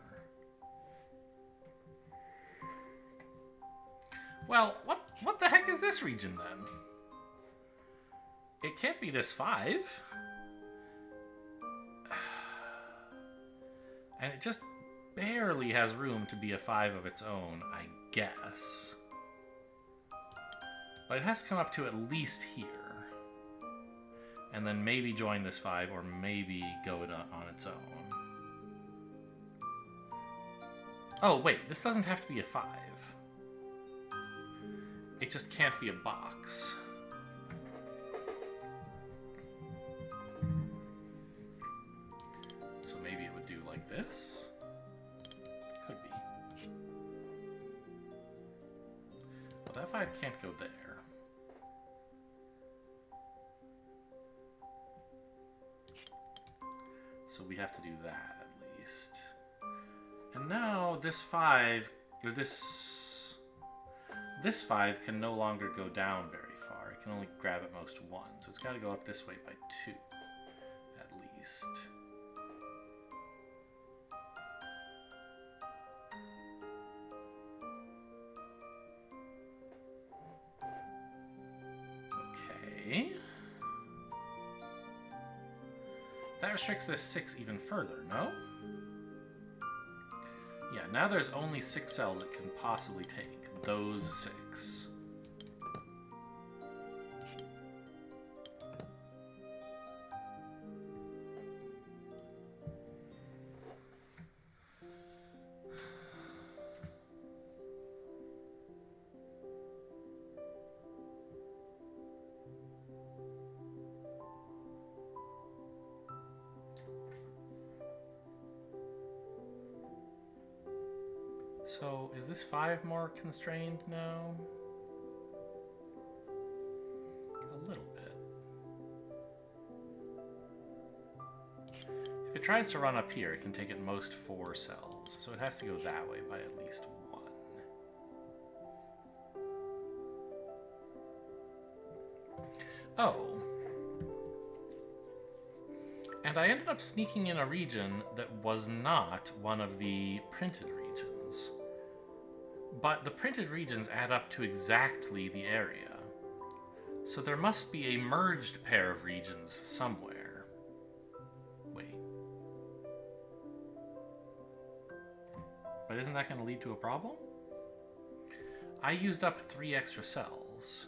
Well, what the heck is this region then? It can't be this 5. And it just barely has room to be a 5 of its own, I guess. But it has to come up to at least here. And then maybe join this 5, or maybe go it on its own. Oh, wait, this doesn't have to be a 5. It just can't be a box. So maybe it would do like this? Could be. Well, that 5 can't go there. So we have to do that at least. And now this 5, or this 5 can no longer go down very far. It can only grab at most 1. So it's got to go up this way by 2, at least. Okay. That restricts this 6 even further, no? Yeah, now there's only 6 cells it can possibly take. Those 6. So, is this 5 more constrained now? A little bit. If it tries to run up here, it can take at most 4 cells. So it has to go that way by at least 1. Oh. And I ended up sneaking in a region that was not one of the printed regions. But the printed regions add up to exactly the area. So there must be a merged pair of regions somewhere. Wait. But isn't that going to lead to a problem? I used up 3 extra cells.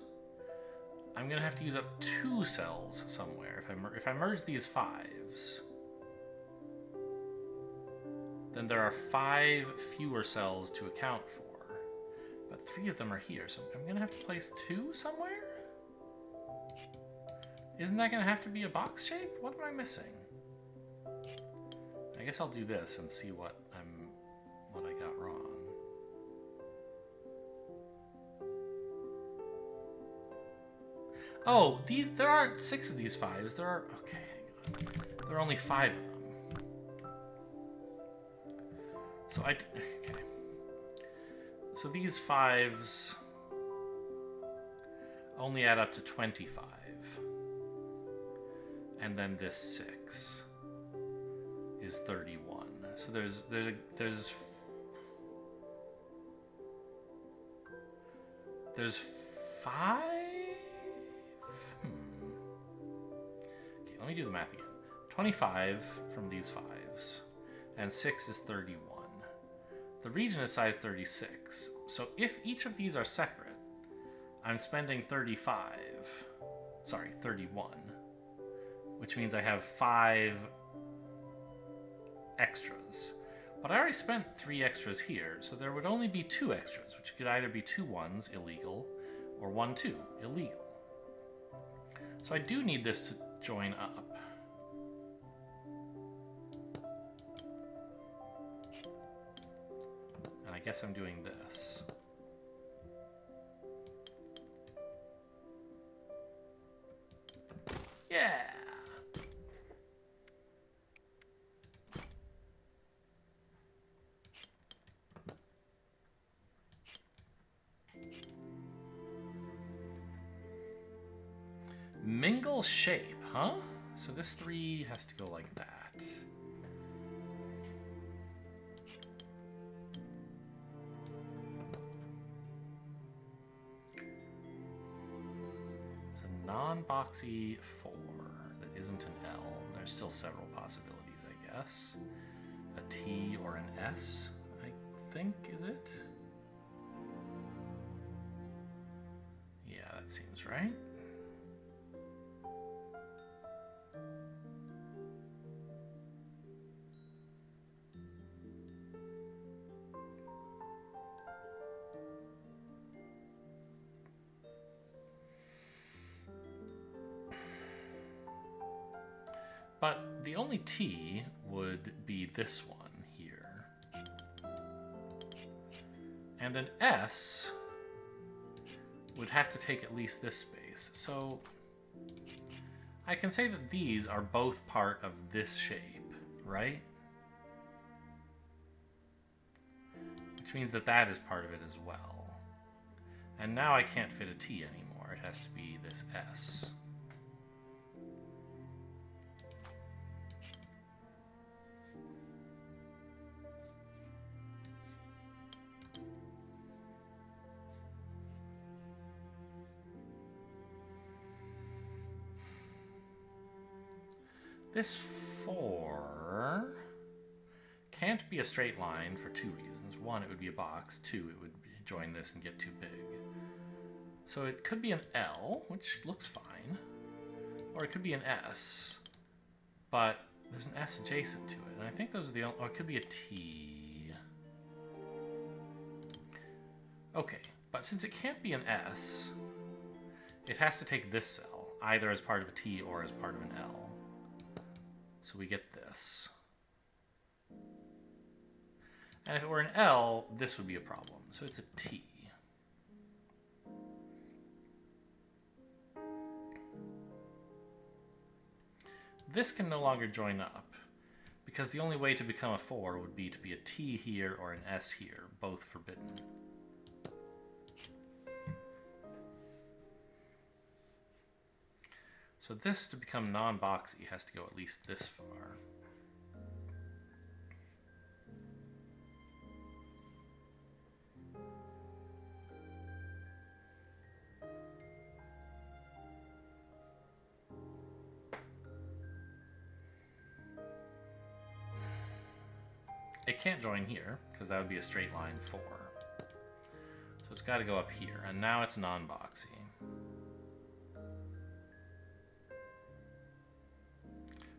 I'm going to have to use up 2 cells somewhere. If I merge these 5s, then there are 5 fewer cells to account for. But 3 of them are here, so I'm going to have to place 2 somewhere? Isn't that going to have to be a box shape? What am I missing? I guess I'll do this and see what I got wrong. Oh, there aren't 6 of these 5s. There are... Okay, hang on. There are only 5 of them. So okay. So these 5s only add up to 25. And then this 6 is 31. So there's 5? Okay, let me do the math again. 25 from these 5s, and 6 is 31. The region is size 36, so if each of these are separate, I'm spending 31, which means I have 5 extras. But I already spent 3 extras here, so there would only be 2 extras, which could either be 2 1s, illegal, or 1 2, illegal. So I do need this to join up. And I guess I'm doing this. Yeah! Mingle shape, huh? So this 3 has to go like that. It's a non-boxy 4 that isn't an L. There's still several possibilities, I guess. a T or an S, I think, is it? Yeah, that seems right. But the only T would be this one here. And an S would have to take at least this space. So I can say that these are both part of this shape, right? Which means that that is part of it as well. And now I can't fit a T anymore. It has to be this S. This 4 can't be a straight line for 2 reasons. 1, it would be a box. 2, it would join this and get too big. So it could be an L, which looks fine. Or it could be an S, but there's an S adjacent to it. And I think those are the only... Or it could be a T. Okay, but since it can't be an S, it has to take this cell, either as part of a T or as part of an L. So we get this. And if it were an L, this would be a problem. So it's a T. This can no longer join up, because the only way to become a 4 would be to be a T here or an S here, both forbidden. So this, to become non-boxy, has to go at least this far. It can't join here, because that would be a straight line 4. So it's got to go up here, and now it's non-boxy.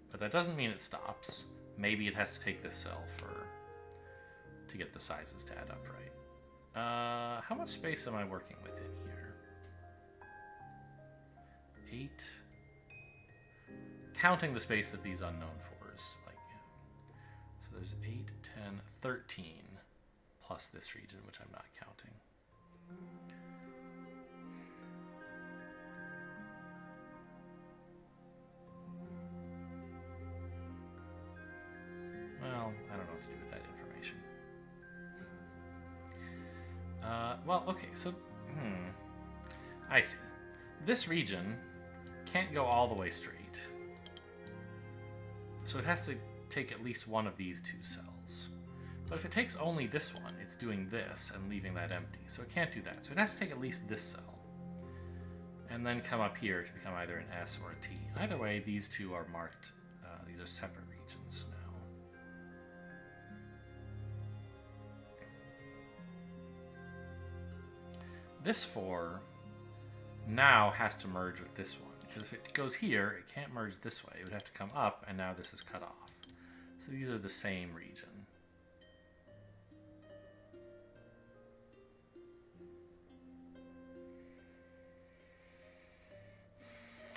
But that doesn't mean it stops. Maybe it has to take this cell to get the sizes to add up right. How much space am I working with in here? 8. Counting the space that these unknown 4s, like, yeah. So there's 8, 10, 13, plus this region, which I'm not counting. Well, I don't know what to do with that information. Well, okay, so, I see. This region can't go all the way straight. So it has to take at least one of these 2 cells. But if it takes only this one, it's doing this and leaving that empty. So it can't do that. So it has to take at least this cell. And then come up here to become either an S or a T. Either way, these 2 are marked, these are separate regions now. This 4 now has to merge with this one, because if it goes here, it can't merge this way. It would have to come up, and now this is cut off. So these are the same region.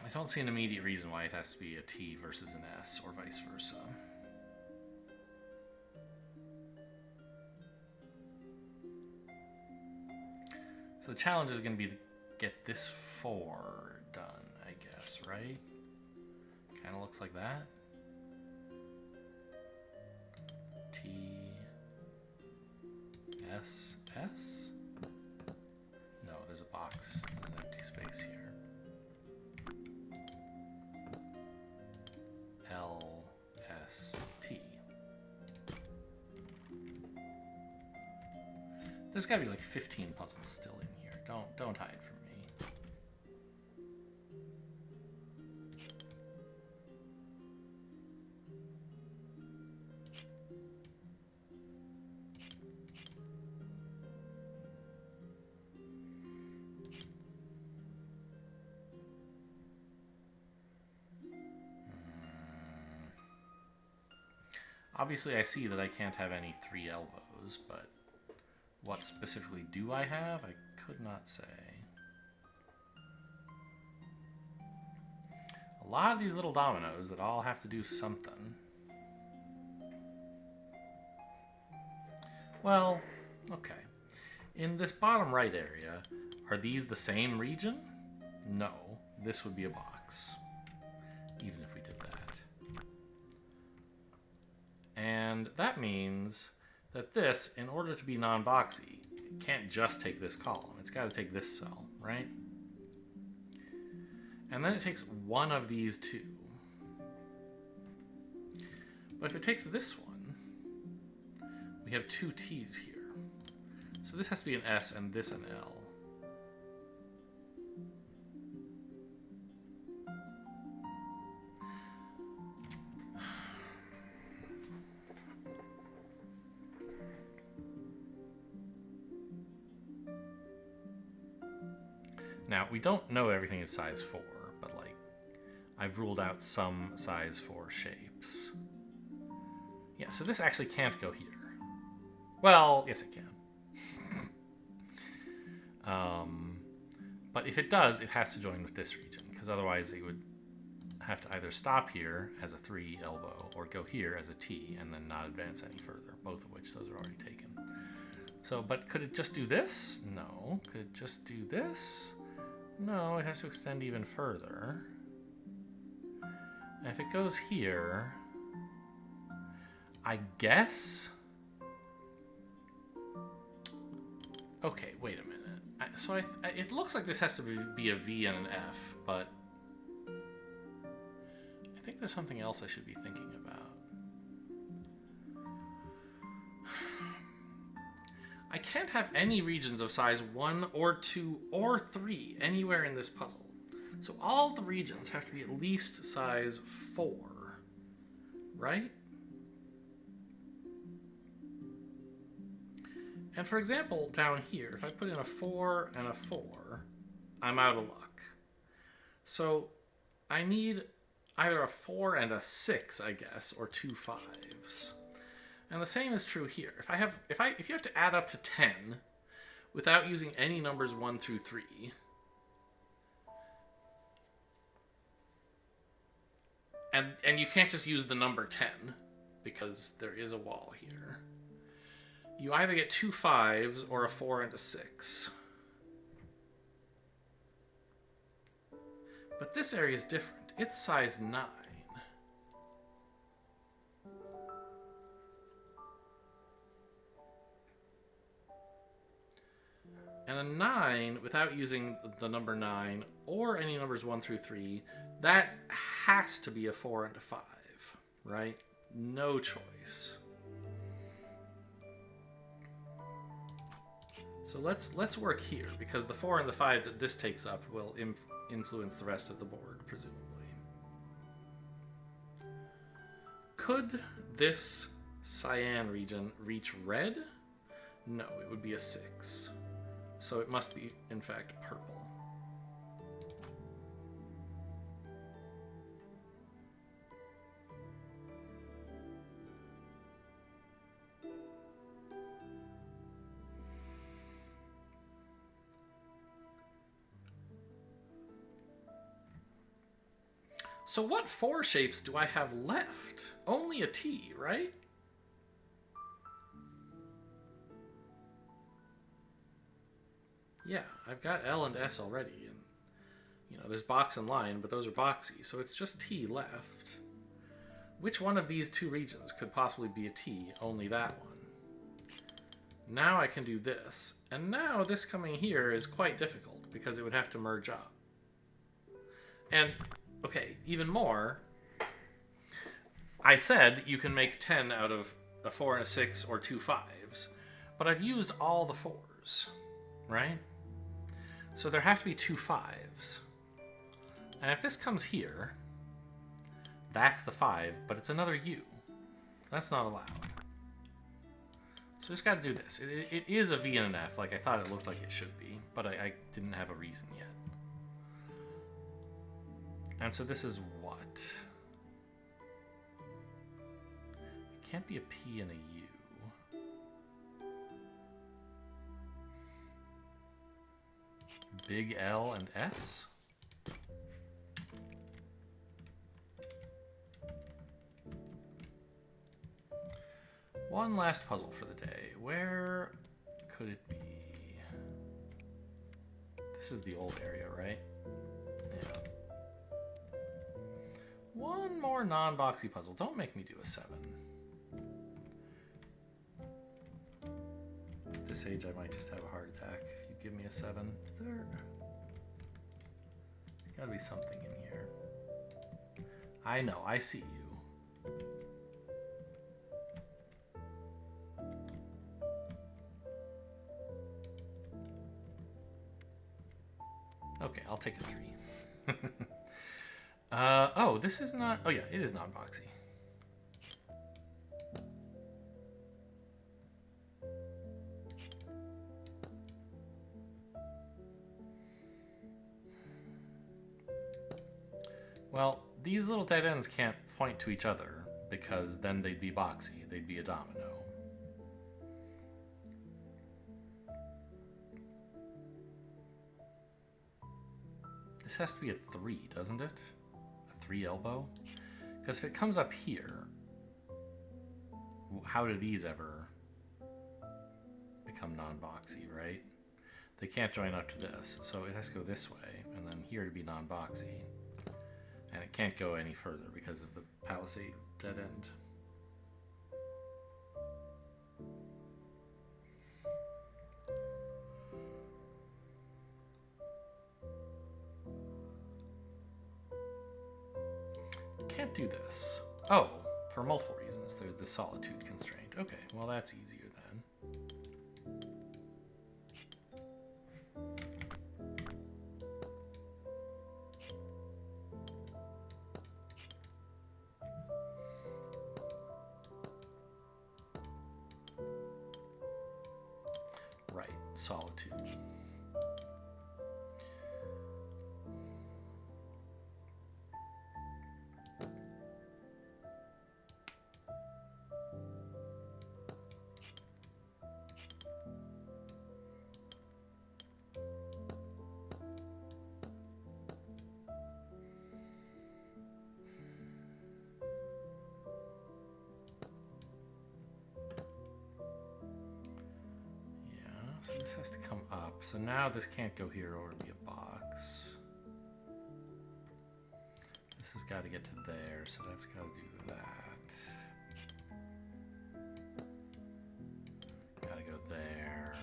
I don't see an immediate reason why it has to be a T versus an S, or vice versa. So the challenge is going to be to get this 4 done, I guess, right? Kind of looks like that. T, S, S? No, there's a box, an empty space here. L, S, T. There's got to be like 15 puzzles still in here. Don't hide from me. Obviously, I see that I can't have any 3 elbows, but what specifically do I have? I could not say. A lot of these little dominoes that all have to do something. Well, okay. In this bottom right area, are these the same region? No, this would be a box, even if we did that. And that means that this, in order to be non-boxy, it can't just take this column. It's got to take this cell, right? And then it takes one of these two. But if it takes this one, we have 2 T's here. So this has to be an S and this an L. Now, we don't know everything is size 4, but like, I've ruled out some size 4 shapes. Yeah, so this actually can't go here. Well, yes it can. But if it does, it has to join with this region, because otherwise it would have to either stop here as a 3 elbow, or go here as a T, and then not advance any further, both of which those are already taken. So, but could it just do this? No. Could it just do this? No, it has to extend even further. And if it goes here, I guess... Okay, wait a minute. So it looks like this has to be a V and an F, but I think there's something else I should be thinking about. I can't have any regions of size 1 or 2 or 3 anywhere in this puzzle. So all the regions have to be at least size 4, right? And for example, down here, if I put in a 4 and a 4, I'm out of luck. So I need either a 4 and a 6, I guess, or 2 5s. And the same is true here. If you have to add up to 10 without using any numbers 1 through 3, and you can't just use the number 10 because there is a wall here. You either get 2 5s or a 4 and a 6. But this area is different. It's size 9. And a 9, without using the number 9 or any numbers 1 through 3, that has to be a 4 and a 5, right? No choice. So let's work here, because the 4 and the 5 that this takes up will influence the rest of the board, presumably. Could this cyan region reach red? No, it would be a 6. So it must be, in fact, purple. So what 4 shapes do I have left? Only a T, right? Yeah, I've got L and S already, and you know, there's box and line, but those are boxy, so it's just T left. Which one of these 2 regions could possibly be a T? Only that one. Now I can do this, and now this coming here is quite difficult, because it would have to merge up. And, okay, even more, I said you can make 10 out of a 4 and a 6 or 2 5s, but I've used all the 4s, right? So there have to be 2 5s. And if this comes here, that's the 5, but it's another U. That's not allowed. So just got to do this. It is a V and an F, like I thought it looked like it should be, but I didn't have a reason yet. And so this is what? It Can't be a P and a U. Big L and S? One last puzzle for the day. Where could it be? This is the old area, right? Yeah. One more non-boxy puzzle. Don't make me do a 7. At this age, I might just have a heart attack. If you give me a 7. Third. There's gotta be something in here. I know, I see you. Okay, I'll take a 3. Oh, this is not... Oh, yeah, it is non-boxy. Well, these little dead ends can't point to each other because then they'd be boxy. They'd be a domino. This has to be a 3, doesn't it? A 3 elbow? Because if it comes up here, how do these ever become non-boxy, right? They can't join up to this, so it has to go this way, and then here to be non-boxy. And it can't go any further because of the palisade dead end. Can't do this. Oh, for multiple reasons. There's the solitude constraint. Okay, well that's easier then. Right, solitude. So this has to come up. So now this can't go here or be a box. This has got to get to there, so that's got to do that. Got to go there.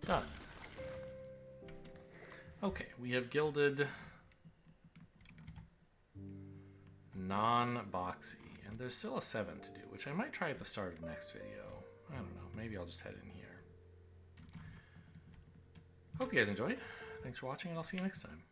Done. Okay, we have gilded non-boxy, and there's still a 7 to do, which I might try at the start of the next video. I don't know, maybe I'll just head in here. Hope you guys enjoyed. Thanks for watching, and I'll see you next time.